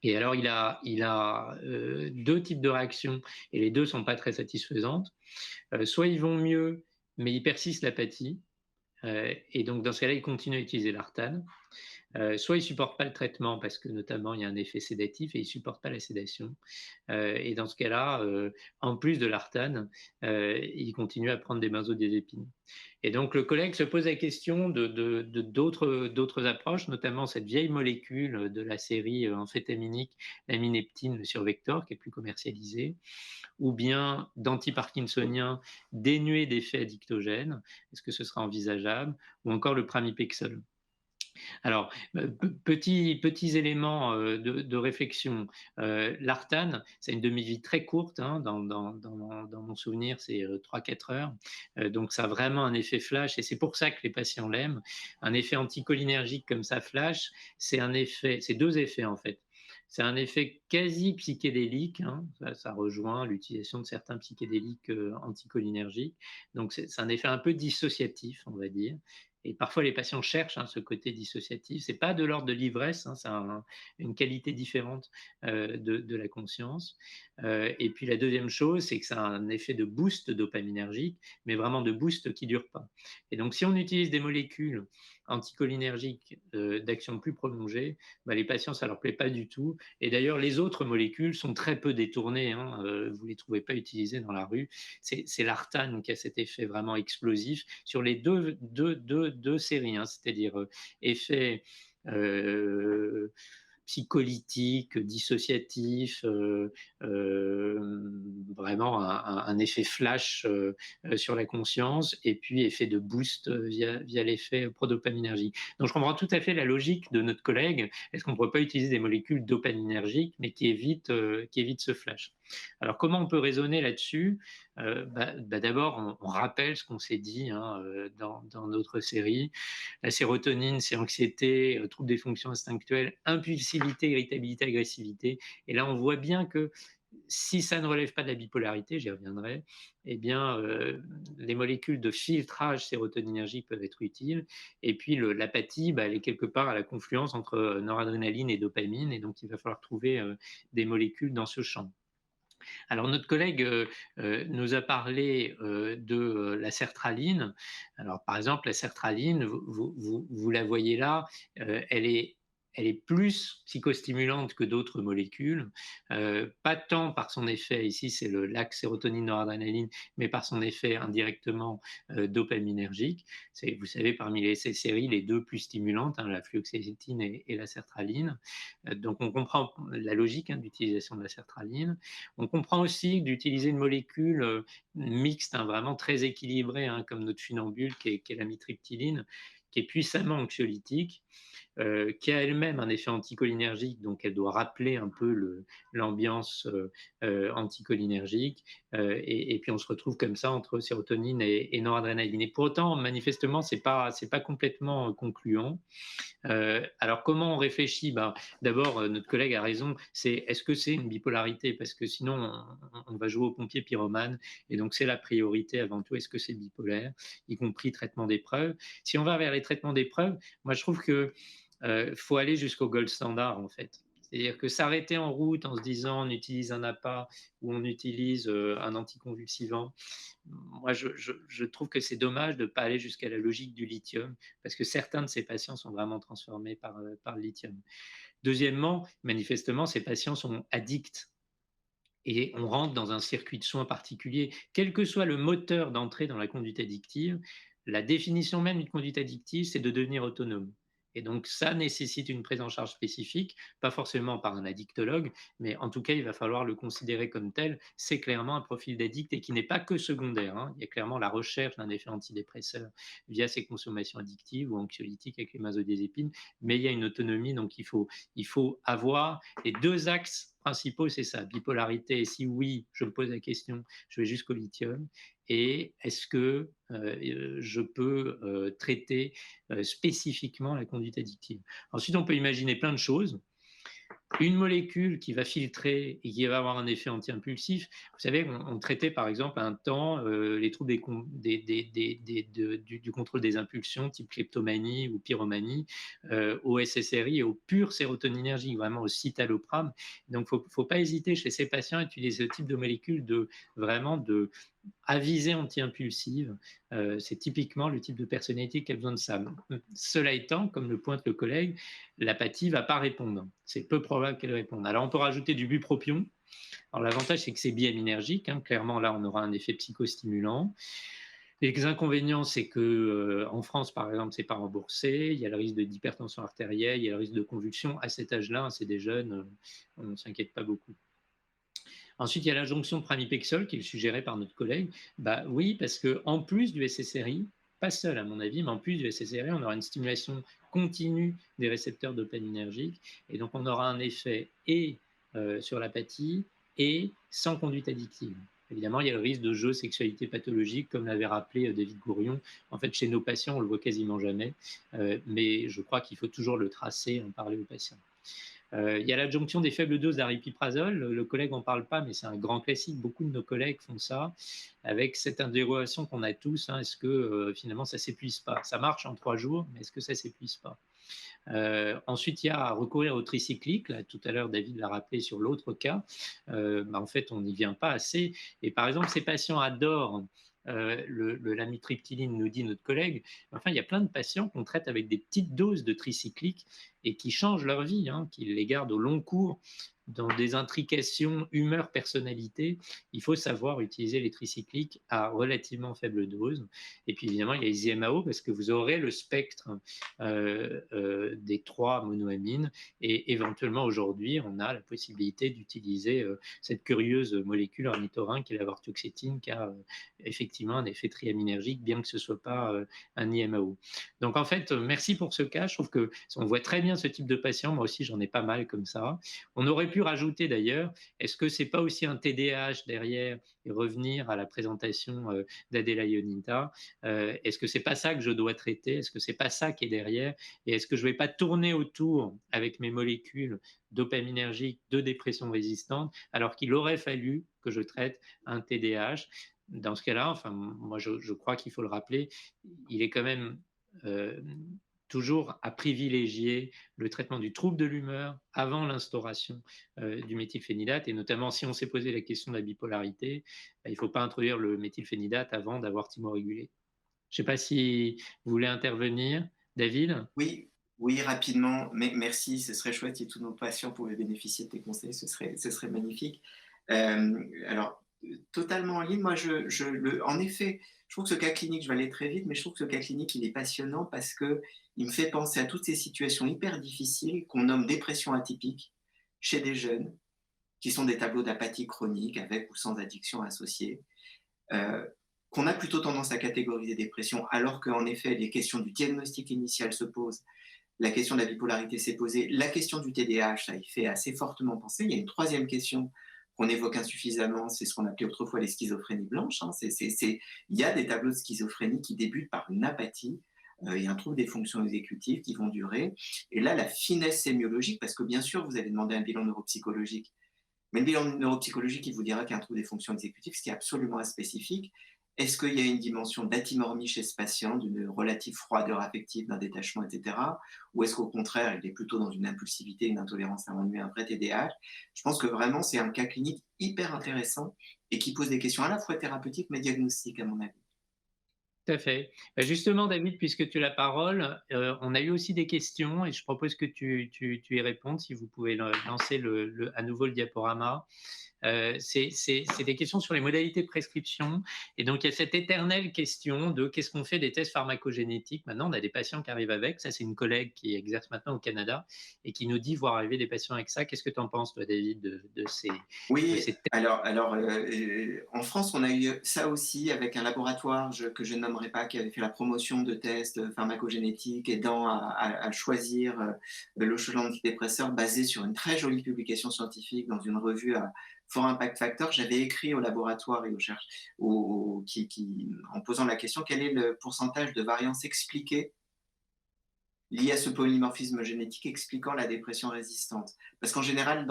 Et alors, il a deux types de réactions, et les deux ne sont pas très satisfaisantes. Soit ils vont mieux, mais ils persistent l'apathie, et donc dans ce cas-là, ils continuent à utiliser l'artane. Soit ils ne supportent pas le traitement parce que notamment il y a un effet sédatif et ils ne supportent pas la sédation. Et dans ce cas-là, en plus de l'artane, ils continuent à prendre des benzodiazépines. Et donc le collègue se pose la question d'autres approches, notamment cette vieille molécule de la série amphétaminique, l'amineptine, le Survector, qui est plus commercialisée, ou bien d'antiparkinsoniens dénués d'effets addictogènes, est-ce que ce sera envisageable, ou encore le pramipexole. Alors, petits éléments de réflexion. L'artane, c'est une demi-vie très courte, hein, dans mon souvenir, c'est 3-4 heures. Donc, ça a vraiment un effet flash et c'est pour ça que les patients l'aiment. Un effet anticholinergique comme ça flash, c'est deux effets en fait. C'est un effet quasi psychédélique, hein, ça rejoint l'utilisation de certains psychédéliques anticholinergiques. Donc, c'est un effet un peu dissociatif, on va dire. Et parfois, les patients cherchent ce côté dissociatif. Ce n'est pas de l'ordre de l'ivresse, hein, c'est une qualité différente de la conscience. Et puis la deuxième chose, c'est que ça a un effet de boost dopaminergique, mais vraiment de boost qui ne dure pas. Et donc, si on utilise des molécules anticholinergiques d'action plus prolongée, les patients, ça ne leur plaît pas du tout. Et d'ailleurs, les autres molécules sont très peu détournées. Hein, vous ne les trouvez pas utilisées dans la rue. C'est l'artane qui a cet effet vraiment explosif sur les deux séries, hein, c'est-à-dire effet psycholytique, dissociatif, vraiment un effet flash sur la conscience, et puis effet de boost via l'effet prodopaminergique. Donc je comprends tout à fait la logique de notre collègue. Est-ce qu'on ne pourrait pas utiliser des molécules dopaminergiques, mais qui évitent ce flash? Alors comment on peut raisonner là-dessus? D'abord, on rappelle ce qu'on s'est dit dans notre série. La sérotonine, c'est anxiété, troubles des fonctions instinctuelles, impulsivité, irritabilité, agressivité. Et là, on voit bien que si ça ne relève pas de la bipolarité, j'y reviendrai, eh bien, les molécules de filtrage sérotoninergique peuvent être utiles. Et puis, l'apathie, elle est quelque part à la confluence entre noradrénaline et dopamine. Et donc, il va falloir trouver des molécules dans ce champ. Alors, notre collègue nous a parlé de la sertraline. Alors, par exemple, la sertraline, vous la voyez là, elle est plus psychostimulante que d'autres molécules, pas tant par son effet, ici c'est l'axe sérotonine-noradrénaline, mais par son effet indirectement dopaminergique. Vous savez, parmi ces séries, les deux plus stimulantes, la fluoxétine et la sertraline. Donc on comprend la logique d'utilisation de la sertraline. On comprend aussi d'utiliser une molécule mixte, vraiment très équilibrée, comme notre funambule, qui est la mitriptyline, qui est puissamment anxiolytique, qui a elle-même un effet anticholinergique, donc elle doit rappeler un peu l'ambiance anticholinergique, et puis on se retrouve comme ça entre sérotonine et noradrénaline. Et pour autant, manifestement, c'est pas complètement concluant. Alors comment on réfléchit? D'abord, notre collègue a raison, est-ce que c'est une bipolarité? Parce que sinon, on va jouer au pompier pyromane, et donc c'est la priorité avant tout, est-ce que c'est bipolaire, y compris traitement des preuves. Si on va vers les traitements des preuves, moi je trouve que faut aller jusqu'au gold standard en fait. C'est-à-dire que s'arrêter en route en se disant on utilise un APA ou on utilise un anticonvulsivant, moi je trouve que c'est dommage de ne pas aller jusqu'à la logique du lithium, parce que certains de ces patients sont vraiment transformés par le lithium. Deuxièmement, manifestement, ces patients sont addicts. Et on rentre dans un circuit de soins particulier. Quel que soit le moteur d'entrée dans la conduite addictive, la définition même d'une conduite addictive, c'est de devenir autonome. Et donc, ça nécessite une prise en charge spécifique, pas forcément par un addictologue, mais en tout cas, il va falloir le considérer comme tel. C'est clairement un profil d'addict, et qui n'est pas que secondaire. Il y a clairement la recherche d'un effet antidépresseur via ces consommations addictives ou anxiolytiques avec les benzodiazépines, mais il y a une autonomie, donc il faut avoir les deux axes principaux, c'est ça, bipolarité. Et si oui, je me pose la question, je vais jusqu'au lithium. Et est-ce que je peux traiter spécifiquement la conduite addictive? Ensuite, on peut imaginer plein de choses. Une molécule qui va filtrer et qui va avoir un effet anti-impulsif. Vous savez, on traitait par exemple un temps les troubles du contrôle des impulsions, type kleptomanie ou pyromanie, au SSRI et au pur sérotoninergique, vraiment au citalopram. Donc, il ne faut pas hésiter chez ces patients à utiliser ce type de molécule à visée anti-impulsive. C'est typiquement le type de personnalité qui a besoin de ça. Cela étant, comme le pointe le collègue, l'apathie ne va pas répondre. C'est peu probable qu'elle réponde. Alors, on peut rajouter du bupropion. Alors, l'avantage, c'est que c'est biaminergique. Clairement, là, on aura un effet psychostimulant. Les inconvénients, c'est qu'en France, par exemple, ce n'est pas remboursé. Il y a le risque d'hypertension artérielle, il y a le risque de convulsion. À cet âge-là, c'est des jeunes, on ne s'inquiète pas beaucoup. Ensuite, il y a l'injonction de pramipexole qui est suggérée par notre collègue. Oui, parce qu'en plus du SSRI, pas seul à mon avis, mais en plus du SSRI, on aura une stimulation continue des récepteurs dopaminergiques, et donc on aura un effet sur l'apathie et sans conduite addictive. Évidemment, il y a le risque de jeu sexualité pathologique, comme l'avait rappelé David Gourion. En fait, chez nos patients, on le voit quasiment jamais, mais je crois qu'il faut toujours le tracer, en parler aux patients. Il y a l'adjonction des faibles doses d'aripiprazole. Le collègue n'en parle pas, mais c'est un grand classique. Beaucoup de nos collègues font ça, avec cette interrogation qu'on a tous. Est-ce que finalement ça ne s'épuise pas? Ça marche en 3 jours, mais est-ce que ça ne s'épuise pas? Ensuite, il y a à recourir au tricyclique. Là, tout à l'heure, David l'a rappelé sur l'autre cas. En fait, on n'y vient pas assez. Et par exemple, ces patients adorent l'amitriptyline, nous dit notre collègue. Enfin, il y a plein de patients qu'on traite avec des petites doses de tricyclique et qui changent leur vie, qui les gardent au long cours. dans des intrications humeur-personnalité, il faut savoir utiliser les tricycliques à relativement faible dose. Et puis évidemment, il y a les IMAO parce que vous aurez le spectre des 3 monoamines et éventuellement aujourd'hui, on a la possibilité d'utiliser cette curieuse molécule ornithorynque qui est la vortioxétine qui a effectivement un effet triaminergique bien que ce ne soit pas un IMAO. Donc en fait, merci pour ce cas. Je trouve qu'on voit très bien ce type de patient. Moi aussi, j'en ai pas mal comme ça. On aurait pu rajouter d'ailleurs, est-ce que c'est pas aussi un TDAH derrière et revenir à la présentation d'Adela Ionita, est-ce que c'est pas ça que je dois traiter? Est-ce que c'est pas ça qui est derrière? Et est-ce que je vais pas tourner autour avec mes molécules dopaminergiques de dépression résistante alors qu'il aurait fallu que je traite un TDAH? Dans ce cas-là, enfin, moi je crois qu'il faut le rappeler, il est quand même toujours à privilégier le traitement du trouble de l'humeur avant l'instauration du méthylphénidate, et notamment si on s'est posé la question de la bipolarité, il ne faut pas introduire le méthylphénidate avant d'avoir thymorégulé. Je ne sais pas si vous voulez intervenir, David. Oui, oui, rapidement, mais merci, ce serait chouette si tous nos patients pouvaient bénéficier de tes conseils, ce serait magnifique. Alors, totalement en ligne, moi, en effet, je trouve que ce cas clinique, je vais aller très vite, mais je trouve que ce cas clinique, il est passionnant parce qu'il me fait penser à toutes ces situations hyper difficiles qu'on nomme dépression atypique chez des jeunes, qui sont des tableaux d'apathie chronique avec ou sans addiction associée. Qu'on a plutôt tendance à catégoriser dépression, alors qu'en effet, les questions du diagnostic initial se posent, la question de la bipolarité s'est posée, la question du TDAH, ça y fait assez fortement penser. Il y a une troisième question qu'on évoque insuffisamment, c'est ce qu'on appelait autrefois les schizophrénies blanches. Il y a des tableaux de schizophrénie qui débutent par une apathie et un trouble des fonctions exécutives qui vont durer. Et là, la finesse sémiologique, parce que bien sûr, vous allez demander un bilan neuropsychologique, mais le bilan neuropsychologique, il vous dira qu'il y a un trouble des fonctions exécutives, ce qui est absolument aspécifique. Est-ce qu'il y a une dimension d'athymormie chez ce patient, d'une relative froideur affective, d'un détachement, etc. Ou est-ce qu'au contraire, il est plutôt dans une impulsivité, une intolérance à l'ennui, un vrai TDAH? Je pense que vraiment, c'est un cas clinique hyper intéressant et qui pose des questions à la fois thérapeutiques mais diagnostiques, à mon avis. Tout à fait. Justement, David, puisque tu as la parole, on a eu aussi des questions et je propose que tu y répondes si vous pouvez lancer à nouveau le diaporama. C'est des questions sur les modalités de prescription. Et donc, il y a cette éternelle question de qu'est-ce qu'on fait des tests pharmacogénétiques. Maintenant, on a des patients qui arrivent avec. Ça, c'est une collègue qui exerce maintenant au Canada et qui nous dit voir arriver des patients avec ça. Qu'est-ce que tu en penses, toi, David, de ces Oui, tests? alors en France, on a eu ça aussi avec un laboratoire que je ne nommerai pas, qui avait fait la promotion de tests pharmacogénétiques aidant à choisir le chemin antidépresseur basé sur une très jolie publication scientifique dans une revue à fort impact factor. J'avais écrit au laboratoire et en posant la question quel est le pourcentage de variance expliquée liée à ce polymorphisme génétique expliquant la dépression résistante. Parce qu'en général,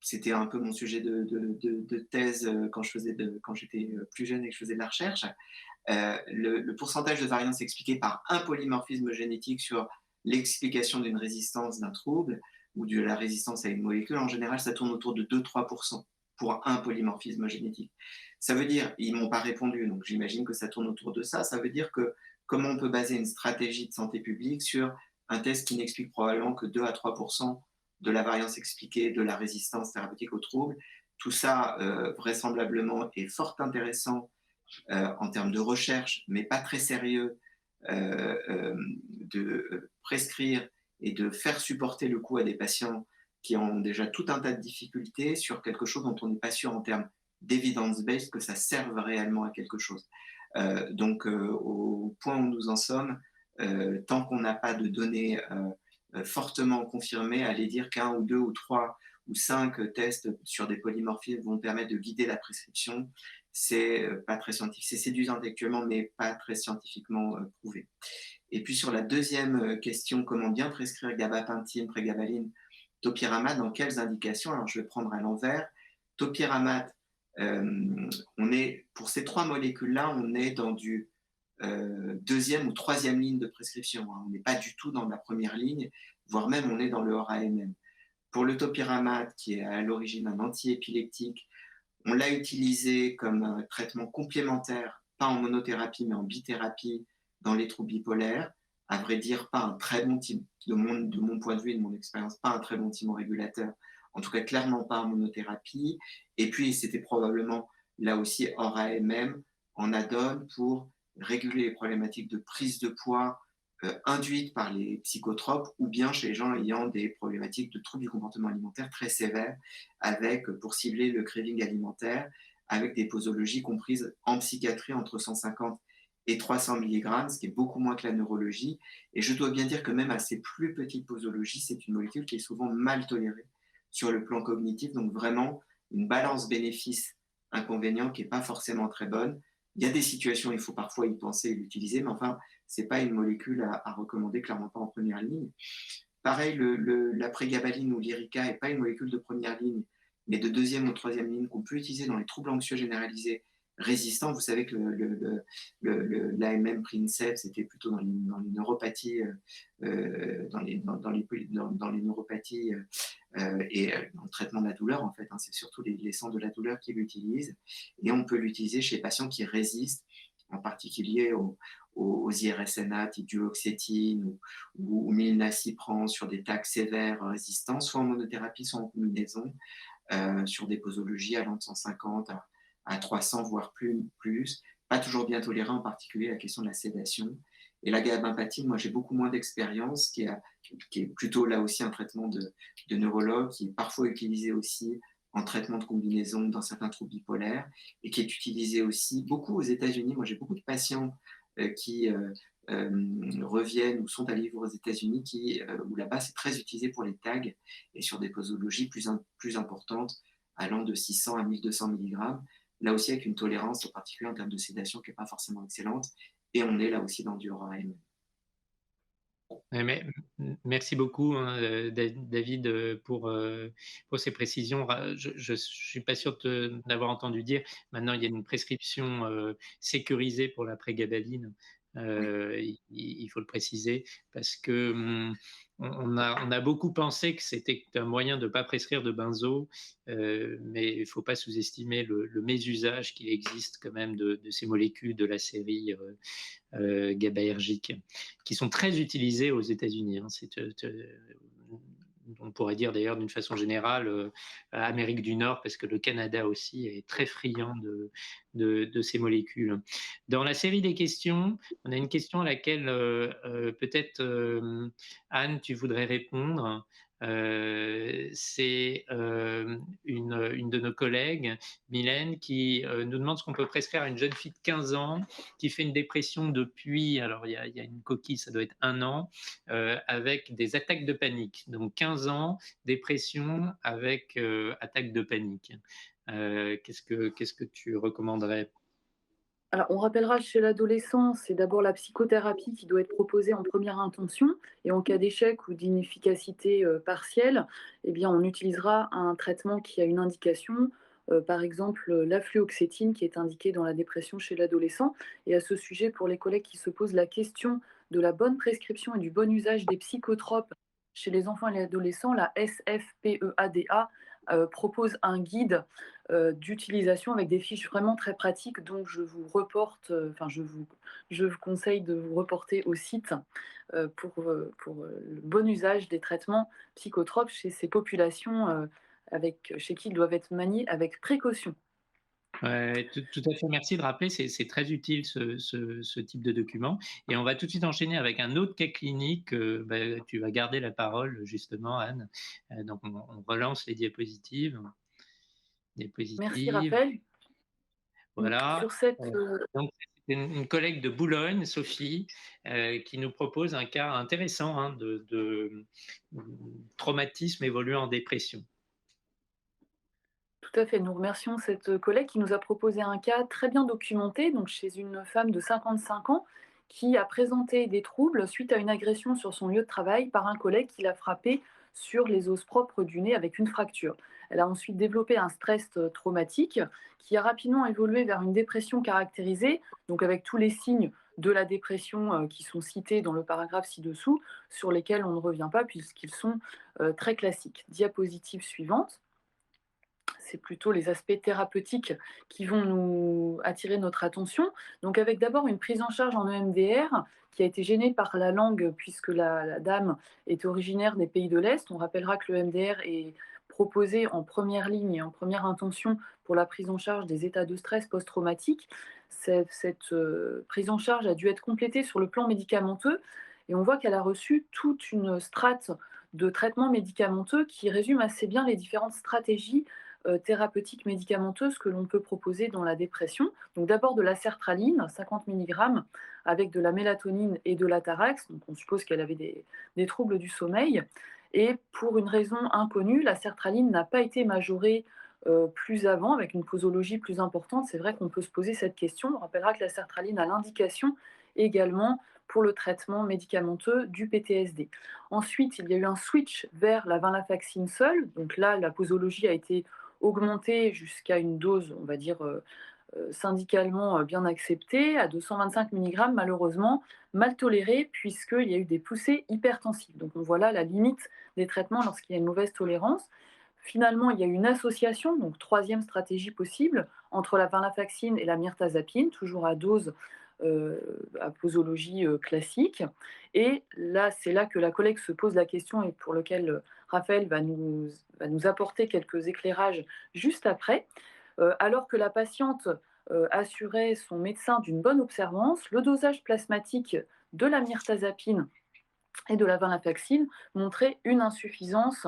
c'était un peu mon sujet de thèse quand j'étais plus jeune et que je faisais de la recherche. Le pourcentage de variance expliqué par un polymorphisme génétique sur l'explication d'une résistance d'un trouble ou de la résistance à une molécule, en général, ça tourne autour de 2-3% pour un polymorphisme génétique. Ça veut dire, ils ne m'ont pas répondu, donc j'imagine que ça tourne autour de ça. Ça veut dire que comment on peut baser une stratégie de santé publique sur un test qui n'explique probablement que 2-3% de la variance expliquée de la résistance thérapeutique au trouble. Tout ça, vraisemblablement, est fort intéressant en termes de recherche, mais pas très sérieux de prescrire et de faire supporter le coût à des patients qui ont déjà tout un tas de difficultés sur quelque chose dont on n'est pas sûr en termes d'evidence-based que ça serve réellement à quelque chose. Donc, au point où nous en sommes, tant qu'on n'a pas de données fortement confirmées, aller dire qu'un ou deux ou trois ou cinq tests sur des polymorphismes vont permettre de guider la prescription, c'est pas très scientifique. C'est séduisant intellectuellement, mais pas très scientifiquement prouvé. Et puis sur la deuxième question, comment bien prescrire gabapentin, prégabaline, topiramate, dans quelles indications? Alors je vais prendre à l'envers. Topiramate, pour ces trois molécules-là, on est dans du deuxième ou troisième ligne de prescription. Hein. On n'est pas du tout dans la première ligne, voire même on est dans le hors AMM. Pour le topiramate, qui est à l'origine un antiépileptique, on l'a utilisé comme un traitement complémentaire, pas en monothérapie, mais en bithérapie dans les troubles bipolaires. À vrai dire, pas un très bon de mon point de vue et de mon expérience, pas un très bon thymorégulateur en tout cas clairement pas en monothérapie. Et puis c'était probablement là aussi hors AMM en add-on pour réguler les problématiques de prise de poids induites par les psychotropes ou bien chez les gens ayant des problématiques de troubles du comportement alimentaire très sévères avec, pour cibler le craving alimentaire, avec des posologies comprises en psychiatrie entre 150 et 300 mg, ce qui est beaucoup moins que la neurologie. Et je dois bien dire que même à ces plus petites posologies, c'est une molécule qui est souvent mal tolérée sur le plan cognitif, donc vraiment une balance bénéfice-inconvénient qui n'est pas forcément très bonne. Il y a des situations où il faut parfois y penser et l'utiliser, mais enfin, ce n'est pas une molécule à recommander, clairement pas en première ligne. Pareil, la prégabaline ou l'Lyrica n'est pas une molécule de première ligne, mais de deuxième ou troisième ligne qu'on peut utiliser dans les troubles anxieux généralisés résistants. Vous savez que l'AMM Princeps, c'était plutôt dans les neuropathies, dans les neuropathies et dans le traitement de la douleur, en fait. Hein, c'est surtout les centres de la douleur qui l'utilisent. Et on peut l'utiliser chez les patients qui résistent, en particulier aux IRSNA, type duoxétine ou milnacipran sur des tags sévères résistants, soit en monothérapie, soit en combinaison, sur des posologies allant de 150 à 300, voire plus. Pas toujours bien toléré, en particulier la question de la sédation. Et la gabapentine, moi j'ai beaucoup moins d'expérience, qui est plutôt là aussi un traitement de neurologue, qui est parfois utilisé aussi en traitement de combinaison dans certains troubles bipolaires, et qui est utilisé aussi beaucoup aux États-Unis. Moi j'ai beaucoup de patients qui reviennent ou sont allés aux États-Unis, où là-bas c'est très utilisé pour les tags et sur des posologies plus importantes, allant de 600 à 1200 mg. Là aussi avec une tolérance, en particulier en termes de sédation, qui n'est pas forcément excellente. Et on est là aussi dans du hors AMM. Merci beaucoup, hein, David, pour ces précisions. Je ne suis pas sûr d'avoir entendu dire, maintenant il y a une prescription sécurisée pour la prégabaline. Il faut le préciser, parce que on a beaucoup pensé que c'était un moyen de ne pas prescrire de benzo, mais il ne faut pas sous-estimer le mésusage qu'il existe quand même de ces molécules de la série GABAergiques, qui sont très utilisées aux États-Unis. Hein. On pourrait dire d'ailleurs d'une façon générale Amérique du Nord, parce que le Canada aussi est très friand de ces molécules. Dans la série des questions, on a une question à laquelle peut-être Anne, tu voudrais répondre. C'est une de nos collègues, Mylène, qui nous demande ce qu'on peut prescrire à une jeune fille de 15 ans qui fait une dépression depuis, alors il y a une coquille, ça doit être 1 an, avec des attaques de panique. Donc 15 ans, dépression avec attaque de panique. Qu'est-ce que tu recommanderais ? Alors, on rappellera chez l'adolescent, c'est d'abord la psychothérapie qui doit être proposée en première intention, et en cas d'échec ou d'inefficacité partielle, eh bien, on utilisera un traitement qui a une indication, par exemple la fluoxétine qui est indiquée dans la dépression chez l'adolescent. Et à ce sujet, pour les collègues qui se posent la question de la bonne prescription et du bon usage des psychotropes chez les enfants et les adolescents, la SFPEADA propose un guide d'utilisation avec des fiches vraiment très pratiques, donc je vous conseille de vous reporter au site pour le bon usage des traitements psychotropes chez ces populations chez qui ils doivent être maniés avec précaution. Tout à fait, merci de rappeler, c'est très utile ce type de document. Et on va tout de suite enchaîner avec un autre cas clinique. Tu vas garder la parole justement, Anne. Donc on relance les diapositives. Merci Raphaël. Voilà. Sur cette, Donc c'est une collègue de Boulogne, Sophie, qui nous propose un cas intéressant, hein, de traumatisme évoluant en dépression. Tout à fait. Nous remercions cette collègue qui nous a proposé un cas très bien documenté, donc chez une femme de 55 ans qui a présenté des troubles suite à une agression sur son lieu de travail par un collègue qui l'a frappé sur les os propres du nez avec une fracture. Elle a ensuite développé un stress traumatique qui a rapidement évolué vers une dépression caractérisée, donc avec tous les signes de la dépression qui sont cités dans le paragraphe ci-dessous, sur lesquels on ne revient pas puisqu'ils sont très classiques. Diapositive suivante. C'est plutôt les aspects thérapeutiques qui vont nous attirer notre attention. Donc avec d'abord une prise en charge en EMDR qui a été gênée par la langue puisque la dame est originaire des pays de l'Est. On rappellera que le EMDR est proposé en première ligne et en première intention pour la prise en charge des états de stress post-traumatique. Cette prise en charge a dû être complétée sur le plan médicamenteux et on voit qu'elle a reçu toute une strate de traitements médicamenteux qui résume assez bien les différentes stratégies thérapeutiques médicamenteuses que l'on peut proposer dans la dépression. Donc d'abord de la sertraline, 50 mg, avec de la mélatonine et de l'atarax. Donc on suppose qu'elle avait des troubles du sommeil. Et pour une raison inconnue, la sertraline n'a pas été majorée plus avant, avec une posologie plus importante. C'est vrai qu'on peut se poser cette question. On rappellera que la sertraline a l'indication également pour le traitement médicamenteux du PTSD. Ensuite, il y a eu un switch vers la venlafaxine seule. Donc là, la posologie a été augmentée jusqu'à une dose, on va dire, syndicalement bien acceptée, à 225 mg, malheureusement, mal tolérée, puisqu'il y a eu des poussées hypertensives. Donc on voit là la limite des traitements lorsqu'il y a une mauvaise tolérance. Finalement, il y a eu une association, donc troisième stratégie possible, entre la venlafaxine et la mirtazapine, toujours à dose à posologie classique. Et là, c'est là que la collègue se pose la question et pour lequel Raphaël va nous apporter quelques éclairages juste après. Alors que la patiente assurait son médecin d'une bonne observance, le dosage plasmatique de la mirtazapine et de la venlafaxine montrait une insuffisance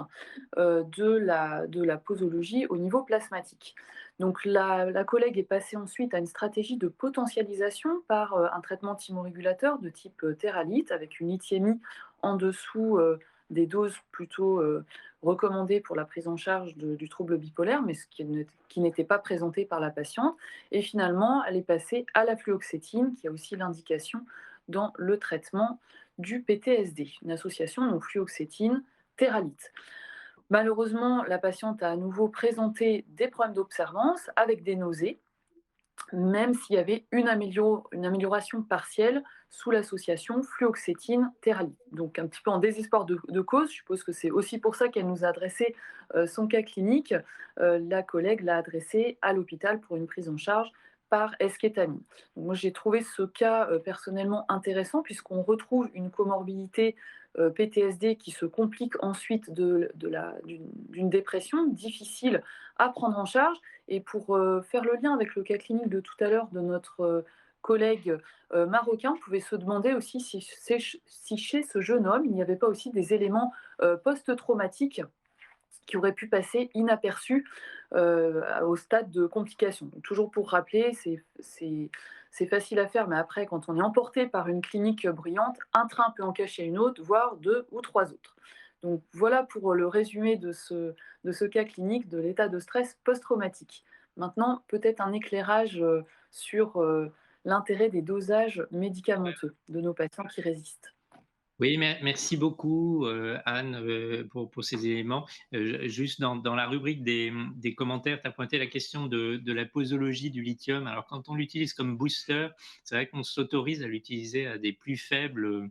de la posologie au niveau plasmatique. Donc la collègue est passée ensuite à une stratégie de potentialisation par un traitement thymorégulateur de type théralite avec une lithiémie en dessous des doses plutôt recommandées pour la prise en charge du trouble bipolaire, mais qui n'était pas présenté par la patiente. Et finalement, elle est passée à la fluoxétine, qui a aussi l'indication dans le traitement du PTSD, une association donc fluoxétine-théralite. Malheureusement, la patiente a à nouveau présenté des problèmes d'observance avec des nausées, même s'il y avait une amélioration partielle sous l'association fluoxétine-théralite. Donc un petit peu en désespoir de cause, je suppose que c'est aussi pour ça qu'elle nous a adressé son cas clinique. La collègue l'a adressé à l'hôpital pour une prise en charge par eskétamine. Donc moi, j'ai trouvé ce cas personnellement intéressant puisqu'on retrouve une comorbidité PTSD qui se complique ensuite d'une dépression difficile à prendre en charge. Et pour faire le lien avec le cas clinique de tout à l'heure de notre collègue marocain, on pouvait se demander aussi si chez ce jeune homme, il n'y avait pas aussi des éléments post-traumatiques qui auraient pu passer inaperçus au stade de complication. Donc, toujours pour rappeler, c'est facile à faire, mais après, quand on est emporté par une clinique bruyante, un train peut en cacher une autre, voire deux ou trois autres. Donc voilà pour le résumé de ce cas clinique de l'état de stress post-traumatique. Maintenant, peut-être un éclairage sur l'intérêt des dosages médicamenteux de nos patients qui résistent. Oui, merci beaucoup, Anne, pour ces éléments. Juste dans la rubrique des commentaires, tu as pointé la question de la posologie du lithium. Alors, quand on l'utilise comme booster, c'est vrai qu'on s'autorise à l'utiliser à des plus faibles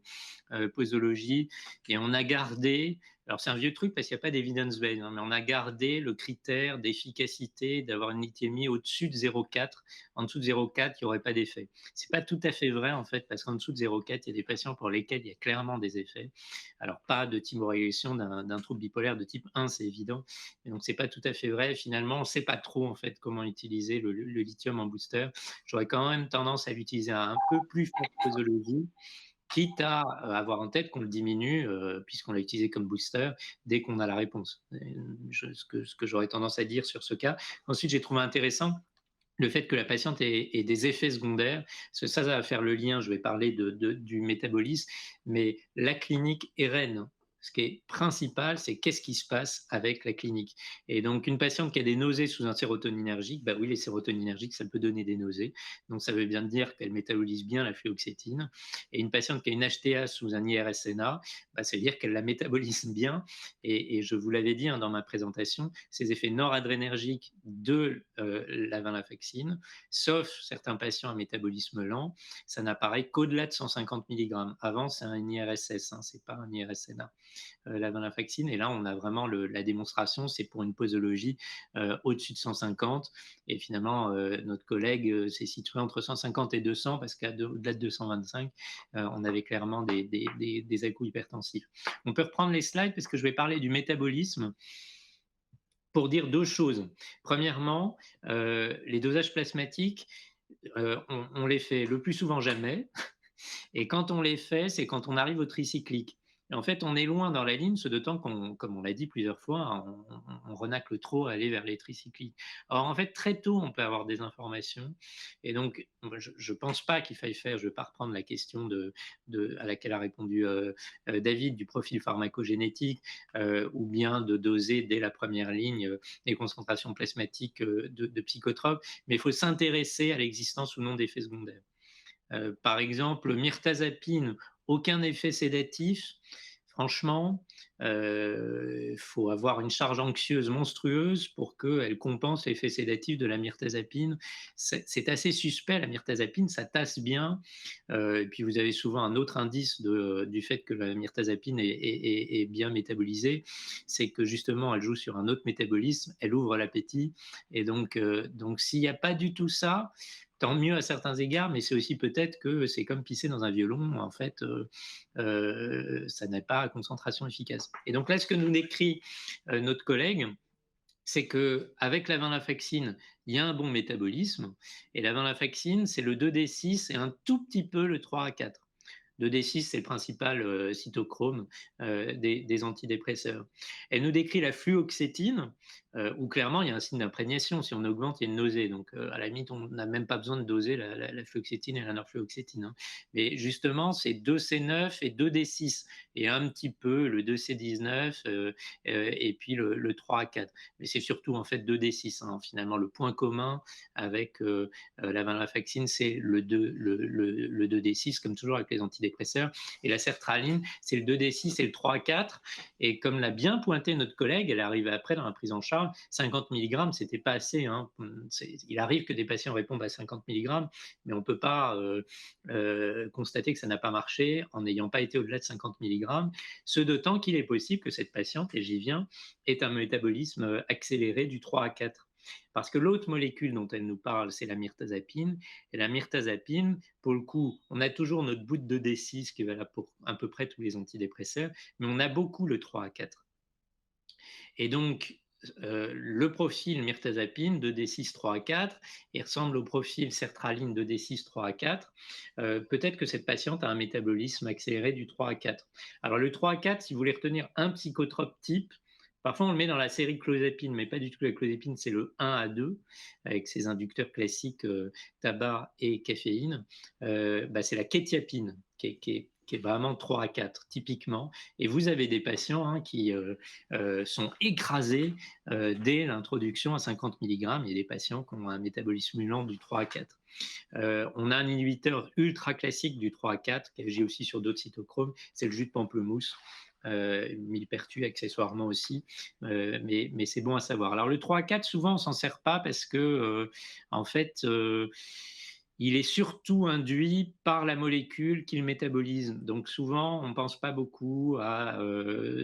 posologies et on a gardé, alors c'est un vieux truc parce qu'il n'y a pas d'évidence-based, hein, mais on a gardé le critère d'efficacité d'avoir une lithiémie au-dessus de 0,4. En dessous de 0,4, il n'y aurait pas d'effet. C'est pas tout à fait vrai en fait, parce qu'en dessous de 0,4, il y a des patients pour lesquels il y a clairement des effets. Alors pas de thymorégulation d'un trouble bipolaire de type 1, c'est évident. Et donc c'est pas tout à fait vrai. Finalement, on sait pas trop en fait comment utiliser le lithium en booster. J'aurais quand même tendance à l'utiliser à un peu plus forte posologie, quitte à avoir en tête qu'on le diminue, puisqu'on l'a utilisé comme booster, dès qu'on a la réponse. Ce que j'aurais tendance à dire sur ce cas. Ensuite, j'ai trouvé intéressant le fait que la patiente ait des effets secondaires, parce que ça va faire le lien, je vais parler du métabolisme, mais la clinique est reine. Ce qui est principal, c'est qu'est-ce qui se passe avec la clinique. Et donc, une patiente qui a des nausées sous un sérotoninergique, bah oui, les sérotoninergiques, ça peut donner des nausées. Donc, ça veut bien dire qu'elle métabolise bien la fluoxétine. Et une patiente qui a une HTA sous un IRSNA, bah, ça veut dire qu'elle la métabolise bien. Et je vous l'avais dit hein, dans ma présentation, ces effets noradrénergiques de la venlafaxine, sauf certains patients à métabolisme lent, ça n'apparaît qu'au-delà de 150 mg. Avant, c'est un IRSS, hein, c'est pas un IRSNA, la venlafaxine. Et là, on a vraiment la démonstration, c'est pour une posologie au-dessus de 150. Et finalement, notre collègue s'est situé entre 150 et 200 parce qu'au-delà de 225, on avait clairement des à-coups hypertensifs. On peut reprendre les slides parce que je vais parler du métabolisme. pour dire deux choses. Premièrement, les dosages plasmatiques, on les fait le plus souvent jamais. Et quand on les fait, c'est quand on arrive au tricyclique. Et en fait, on est loin dans la ligne, ce d'autant qu'on, comme on l'a dit plusieurs fois, on renacle trop à aller vers les tricycliques. Or, en fait, très tôt, on peut avoir des informations. Et donc, je ne pense pas qu'il faille faire, je ne vais pas reprendre la question à laquelle a répondu David, du profil pharmacogénétique, ou bien de doser dès la première ligne les concentrations plasmatiques de psychotropes, mais il faut s'intéresser à l'existence ou non d'effets secondaires. Par exemple, mirtazapine, aucun effet sédatif. Franchement, il faut avoir une charge anxieuse monstrueuse pour qu'elle compense l'effet sédatif de la mirtazapine. C'est assez suspect, la mirtazapine, ça tasse bien. Et puis vous avez souvent un autre indice du fait que la mirtazapine est bien métabolisée, c'est que justement elle joue sur un autre métabolisme, elle ouvre l'appétit. Et donc s'il n'y a pas du tout ça, tant mieux à certains égards, mais c'est aussi peut-être que c'est comme pisser dans un violon, en fait, ça n'a pas concentration efficace. Et donc là, ce que nous décrit notre collègue, c'est qu'avec la venlafaxine, il y a un bon métabolisme, et la venlafaxine, c'est le 2D6 et un tout petit peu le 3A4. 2D6, c'est le principal cytochrome des antidépresseurs. Elle nous décrit la fluoxétine, où clairement il y a un signe d'imprégnation. Si on augmente, il y a une nausée. Donc à la limite, on n'a même pas besoin de doser la fluoxétine et la norfluoxétine. Hein. Mais justement, c'est 2C9 et 2D6, et un petit peu le 2C19 et puis le 3A4. Mais c'est surtout en fait 2D6. Hein. Finalement, le point commun avec la venlafaxine, c'est le 2D6, comme toujours avec les antidépresseurs. Et la sertraline, c'est le 2D6 et le 3A4. Et comme l'a bien pointé notre collègue, elle est arrivée après dans la prise en charge, 50 mg, c'était pas assez. Hein. Il arrive que des patients répondent à 50 mg, mais on ne peut pas constater que ça n'a pas marché en n'ayant pas été au-delà de 50 mg. Ce d'autant qu'il est possible que cette patiente, et j'y viens, ait un métabolisme accéléré du 3A4. Parce que l'autre molécule dont elle nous parle, c'est la mirtazapine. Et la mirtazapine, pour le coup, on a toujours notre bout de 2D6 qui va là pour à peu près tous les antidépresseurs, mais on a beaucoup le 3A4. Et donc, le profil mirtazapine 2D6 3A4, il ressemble au profil sertraline 2D6 3A4. Peut-être que cette patiente a un métabolisme accéléré du 3A4. Alors le 3A4, si vous voulez retenir un psychotrope type, parfois on le met dans la série clozapine, mais pas du tout la clozapine, c'est le 1A2, avec ses inducteurs classiques tabac et caféine. C'est la kétiapine, qui est vraiment 3A4, typiquement. Et vous avez des patients qui sont écrasés dès l'introduction à 50 mg. Il y a des patients qui ont un métabolisme lent du 3A4. On a un inhibiteur ultra classique du 3A4 qui agit aussi sur d'autres cytochromes, c'est le jus de pamplemousse. Millepertuis accessoirement aussi, mais c'est bon à savoir. Alors le 3A4, souvent on s'en sert pas parce que en fait il est surtout induit par la molécule qu'il métabolise. Donc souvent, on ne pense pas beaucoup à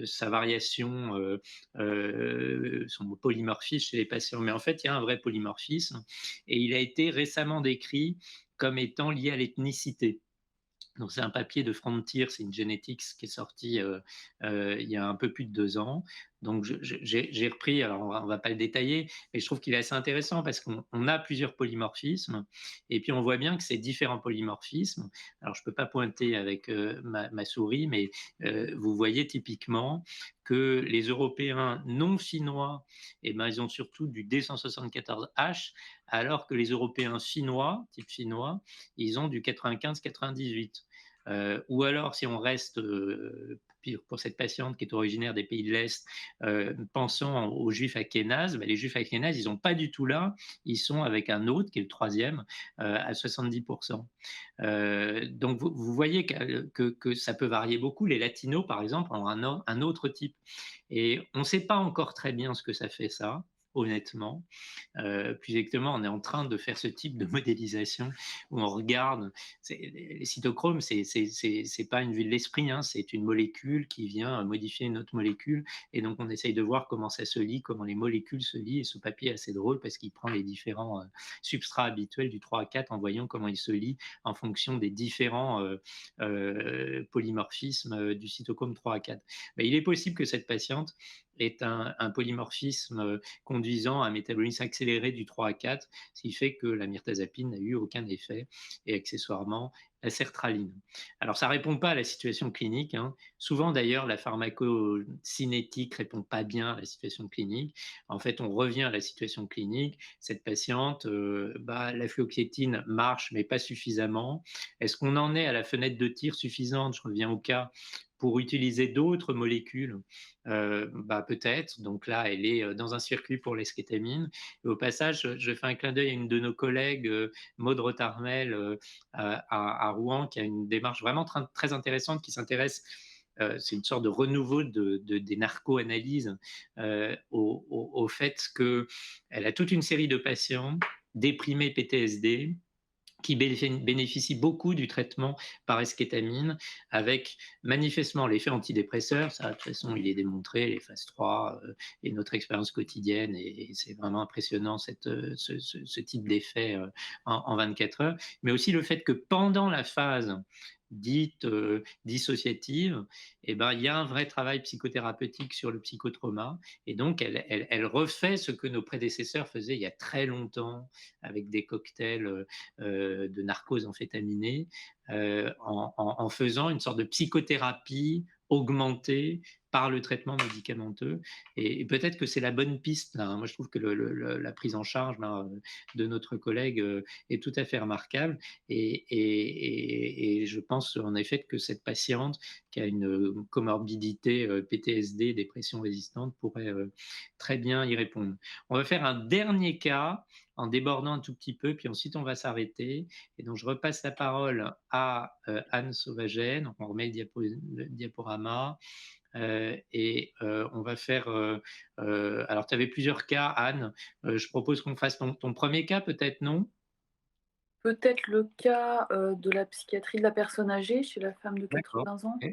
sa variation, son polymorphisme chez les patients. Mais en fait, il y a un vrai polymorphisme et il a été récemment décrit comme étant lié à l'ethnicité. Donc c'est un papier de Frontier, c'est une Genetics qui est sorti il y a un peu plus de 2 ans. Donc j'ai repris, alors on va pas le détailler, mais je trouve qu'il est assez intéressant parce qu'on a plusieurs polymorphismes et puis on voit bien que ces différents polymorphismes, alors je peux pas pointer avec ma souris, mais vous voyez typiquement que les Européens non finnois, ils ont surtout du D174H, alors que les Européens finnois, type finnois, ils ont du 95-98. Ou alors, si on reste pour cette patiente qui est originaire des pays de l'Est, pensant aux Juifs ashkénazes, les Juifs ashkénazes, ils n'ont pas du tout là, ils sont avec un autre, qui est le troisième, à 70%. Donc, vous voyez que ça peut varier beaucoup. Les Latinos, par exemple, ont un autre type. Et on ne sait pas encore très bien ce que ça fait, ça, honnêtement. Plus exactement, on est en train de faire ce type de modélisation où on regarde. Les cytochromes, c'est pas une vue de l'esprit, hein, c'est une molécule qui vient modifier une autre molécule. Et donc, on essaye de voir comment ça se lie, comment les molécules se lient. Et ce papier est assez drôle parce qu'il prend les différents substrats habituels du 3A4 en voyant comment ils se lient en fonction des différents polymorphismes du cytochrome 3A4. Il est possible que cette patiente est un polymorphisme conduisant à un métabolisme accéléré du 3 à 4, ce qui fait que la mirtazapine n'a eu aucun effet, et accessoirement la sertraline. Alors ça ne répond pas à la situation clinique, hein. Souvent d'ailleurs la pharmacocinétique ne répond pas bien à la situation clinique. En fait on revient à la situation clinique, cette patiente, la fluoxétine marche mais pas suffisamment. Est-ce qu'on en est à la fenêtre de tir suffisante? Je reviens au cas pour utiliser d'autres molécules, peut-être. Donc là, elle est dans un circuit pour l'eskétamine. Et au passage, je fais un clin d'œil à une de nos collègues, Maud Rotarmel, à Rouen, qui a une démarche vraiment très intéressante, qui s'intéresse, c'est une sorte de renouveau des narco-analyses, au fait qu'elle a toute une série de patients déprimés PTSD, qui bénéficient beaucoup du traitement par eskétamine, avec manifestement l'effet antidépresseur, ça de toute façon il est démontré, les phases 3 et notre expérience quotidienne, et c'est vraiment impressionnant ce type d'effet en 24 heures, mais aussi le fait que pendant la phase dite dissociative, il y a un vrai travail psychothérapeutique sur le psychotrauma, et donc elle refait ce que nos prédécesseurs faisaient il y a très longtemps avec des cocktails de narcose amphétaminée, en faisant une sorte de psychothérapie augmentée par le traitement médicamenteux. Et peut-être que c'est la bonne piste là, hein. Moi, je trouve que la prise en charge là, de notre collègue est tout à fait remarquable. Et je pense en effet que cette patiente qui a une comorbidité PTSD, dépression résistante, pourrait très bien y répondre. On va faire un dernier cas en débordant un tout petit peu, puis ensuite on va s'arrêter. Et donc je repasse la parole à Anne Sauvagène. On remet le diaporama. On va faire. Alors, tu avais plusieurs cas, Anne. Je propose qu'on fasse ton premier cas, peut-être, non? Peut-être le cas de la psychiatrie de la personne âgée chez la femme de D'accord. 80 ans. Ok.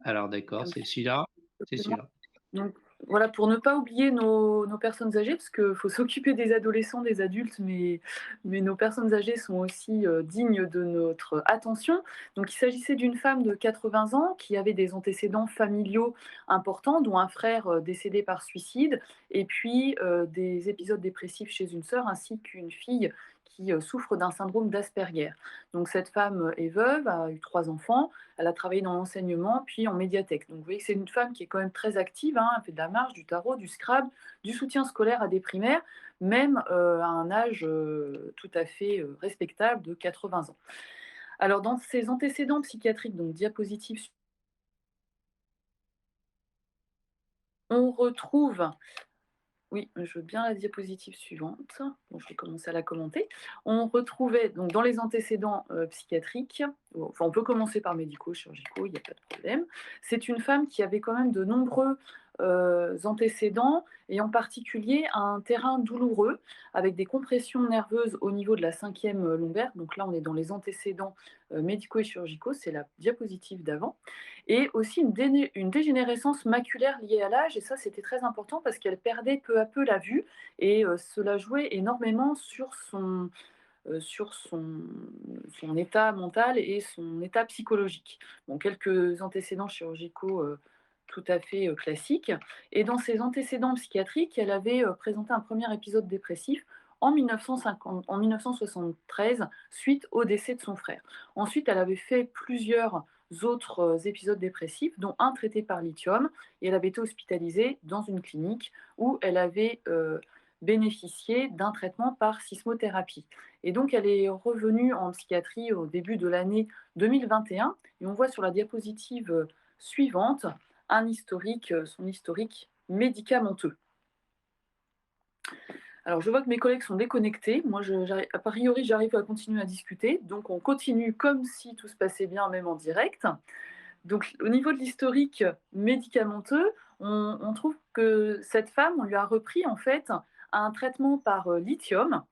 Alors, d'accord, c'est celui-là. C'est celui-là. Donc voilà, pour ne pas oublier nos personnes âgées, parce qu'il faut s'occuper des adolescents, des adultes, mais nos personnes âgées sont aussi dignes de notre attention. Donc il s'agissait d'une femme de 80 ans qui avait des antécédents familiaux importants, dont un frère décédé par suicide, et puis des épisodes dépressifs chez une sœur, ainsi qu'une fille qui souffre d'un syndrome d'Asperger. Donc cette femme est veuve, a eu 3 enfants, elle a travaillé dans l'enseignement, puis en médiathèque. Donc vous voyez que c'est une femme qui est quand même très active, hein. Elle fait de la marche, du tarot, du Scrabble, du soutien scolaire à des primaires, même à un âge tout à fait respectable de 80 ans. Alors dans ses antécédents psychiatriques, donc diapositive, on retrouve... Oui, je veux bien la diapositive suivante. Bon, je vais commencer à la commenter. On retrouvait donc dans les antécédents psychiatriques, enfin on peut commencer par médico-chirurgicaux, il n'y a pas de problème. C'est une femme qui avait quand même de nombreux antécédents, et en particulier un terrain douloureux avec des compressions nerveuses au niveau de la 5e lombaire. Donc là, on est dans les antécédents médicaux et chirurgicaux, c'est la diapositive d'avant. Et aussi une dégénérescence maculaire liée à l'âge, et ça c'était très important parce qu'elle perdait peu à peu la vue, et cela jouait énormément sur son état mental et son état psychologique. Bon, quelques antécédents chirurgicaux tout à fait classiques. Et dans ses antécédents psychiatriques, elle avait présenté un premier épisode dépressif en 1973, suite au décès de son frère. Ensuite, elle avait fait plusieurs autres épisodes dépressifs, dont un traité par lithium, et elle avait été hospitalisée dans une clinique où elle avait bénéficié d'un traitement par sismothérapie. Et donc, elle est revenue en psychiatrie au début de l'année 2021, et on voit sur la diapositive suivante son historique médicamenteux. Alors, je vois que mes collègues sont déconnectés. Moi, a priori, j'arrive à continuer à discuter. Donc, on continue comme si tout se passait bien, même en direct. Donc, au niveau de l'historique médicamenteux, on trouve que cette femme, on lui a repris en fait un traitement par lithium,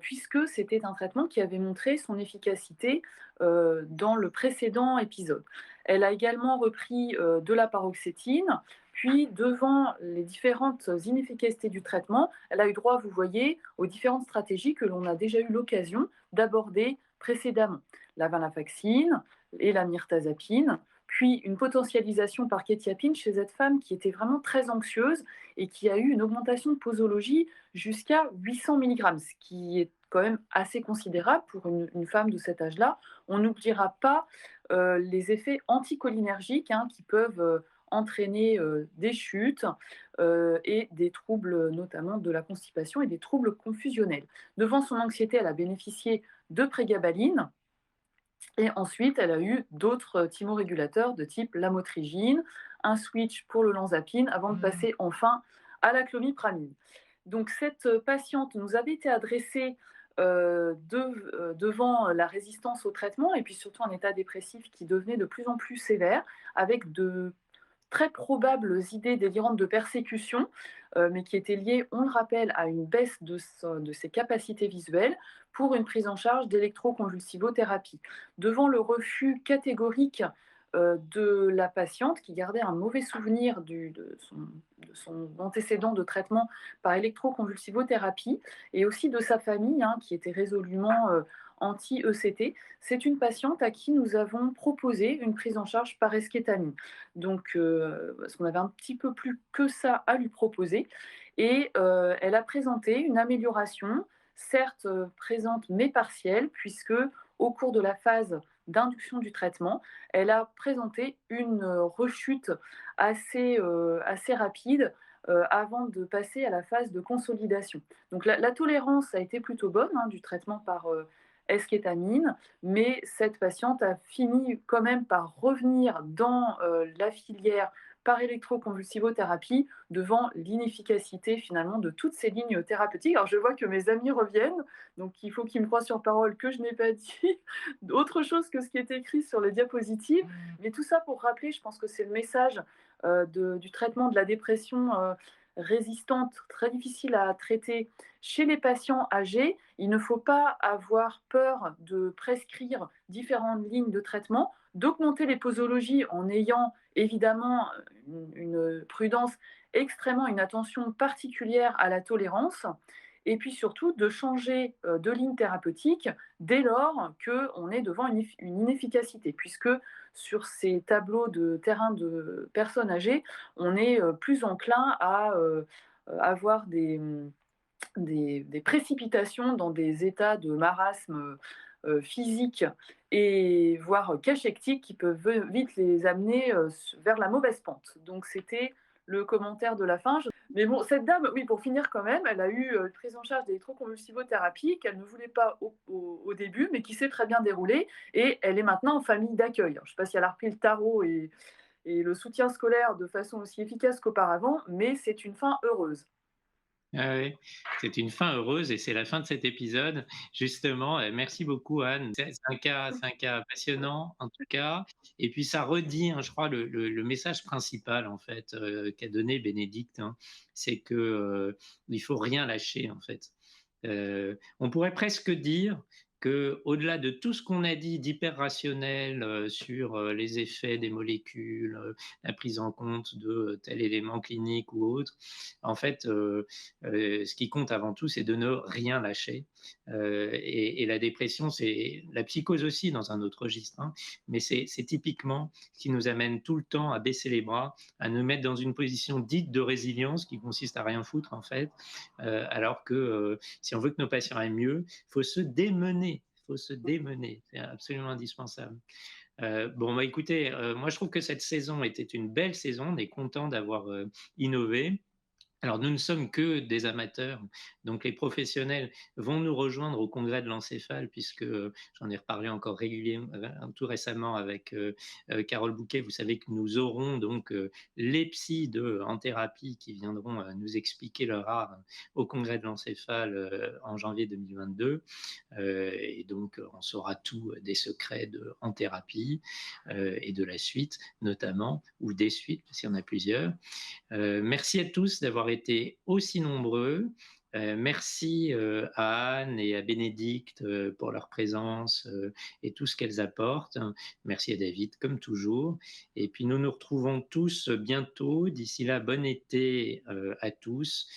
puisque c'était un traitement qui avait montré son efficacité dans le précédent épisode. Elle a également repris de la paroxétine, puis devant les différentes inefficacités du traitement, elle a eu droit, vous voyez, aux différentes stratégies que l'on a déjà eu l'occasion d'aborder précédemment. La venlafaxine et la mirtazapine, puis une potentialisation par kétiapine chez cette femme qui était vraiment très anxieuse et qui a eu une augmentation de posologie jusqu'à 800 mg, ce qui est quand même assez considérable pour une femme de cet âge-là. On n'oubliera pas les effets anticholinergiques qui peuvent entraîner des chutes et des troubles, notamment de la constipation et des troubles confusionnels. Devant son anxiété, elle a bénéficié de prégabaline. Et ensuite, elle a eu d'autres thymorégulateurs de type lamotrigine, un switch pour le lanzapine, avant de passer enfin à la clomipramine. Donc cette patiente nous avait été adressée devant la résistance au traitement et puis surtout un état dépressif qui devenait de plus en plus sévère, avec de très probables idées délirantes de persécution, mais qui étaient liées, on le rappelle, à une baisse de ses capacités visuelles pour une prise en charge d'électroconvulsivothérapie. Devant le refus catégorique de la patiente qui gardait un mauvais souvenir de son antécédent de traitement par électroconvulsivothérapie et aussi de sa famille qui était résolument anti-ECT, c'est une patiente à qui nous avons proposé une prise en charge par eskétamine. Donc, parce qu'on avait un petit peu plus que ça à lui proposer. Et elle a présenté une amélioration, certes présente mais partielle, puisque au cours de la phase d'induction du traitement, elle a présenté une rechute assez rapide avant de passer à la phase de consolidation. Donc la tolérance a été plutôt bonne du traitement par eskétamine, mais cette patiente a fini quand même par revenir dans la filière par électroconvulsivothérapie devant l'inefficacité finalement de toutes ces lignes thérapeutiques. Alors je vois que mes amis reviennent, donc il faut qu'ils me croient sur parole que je n'ai pas dit autre chose que ce qui est écrit sur les diapositives. Mais tout ça pour rappeler, je pense que c'est le message du traitement de la dépression résistante, très difficile à traiter chez les patients âgés. Il ne faut pas avoir peur de prescrire différentes lignes de traitement, d'augmenter les posologies en ayant évidemment une prudence extrêmement, une attention particulière à la tolérance, et puis surtout de changer de ligne thérapeutique dès lors qu'on est devant une inefficacité, puisque sur ces tableaux de terrain de personnes âgées, on est plus enclin à avoir des précipitations dans des états de marasme physique et voire cachectique qui peuvent vite les amener vers la mauvaise pente. Donc c'était le commentaire de la fin. Mais bon, cette dame, oui, pour finir quand même, elle a eu une prise en charge d'électroconvulsivothérapie qu'elle ne voulait pas au début, mais qui s'est très bien déroulée. Et elle est maintenant en famille d'accueil. Je ne sais pas si elle a repris le tarot et le soutien scolaire de façon aussi efficace qu'auparavant, mais c'est une fin heureuse. Ah oui, c'est une fin heureuse et c'est la fin de cet épisode. Justement, merci beaucoup Anne. C'est un cas passionnant en tout cas. Et puis ça redit, je crois, le message principal en fait qu'a donné Bénédicte, c'est que il faut rien lâcher en fait. On pourrait presque dire que, au-delà de tout ce qu'on a dit d'hyper rationnel sur les effets des molécules, la prise en compte de tel élément clinique ou autre, en fait, ce qui compte avant tout, c'est de ne rien lâcher. Et la dépression, c'est la psychose aussi dans un autre registre, mais c'est typiquement ce qui nous amène tout le temps à baisser les bras, à nous mettre dans une position dite de résilience qui consiste à rien foutre en fait, alors que si on veut que nos patients aillent mieux, il faut se démener. C'est absolument indispensable. Bon, bah, écoutez, moi je trouve que cette saison était une belle saison. On est content d'avoir innové. Alors, nous ne sommes que des amateurs, donc les professionnels vont nous rejoindre au congrès de l'encéphale, puisque j'en ai reparlé encore régulièrement, tout récemment avec Carole Bouquet. Vous savez que nous aurons donc les psys en thérapie qui viendront nous expliquer leur art au congrès de l'encéphale en janvier 2022. Et donc, on saura tout des secrets en thérapie et de la suite, notamment, ou des suites, s'il y en a plusieurs. Merci à tous d'avoir été aussi nombreux. Merci à Anne et à Bénédicte pour leur présence et tout ce qu'elles apportent. Merci à David, comme toujours. Et puis nous nous retrouvons tous bientôt. D'ici là, bon été à tous.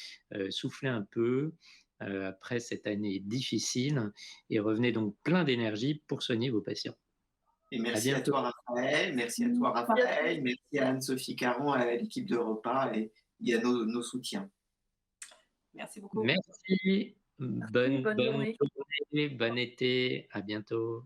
Soufflez un peu après cette année difficile et revenez donc plein d'énergie pour soigner vos patients. Et À merci à bientôt. toi, Raphaël. Merci à toi, Raphaël. Merci à Anne-Sophie Caron, à l'équipe de repas et à nos soutiens. Merci beaucoup. Merci. Merci, bonne Bonne journée. journée, bon été. À bientôt.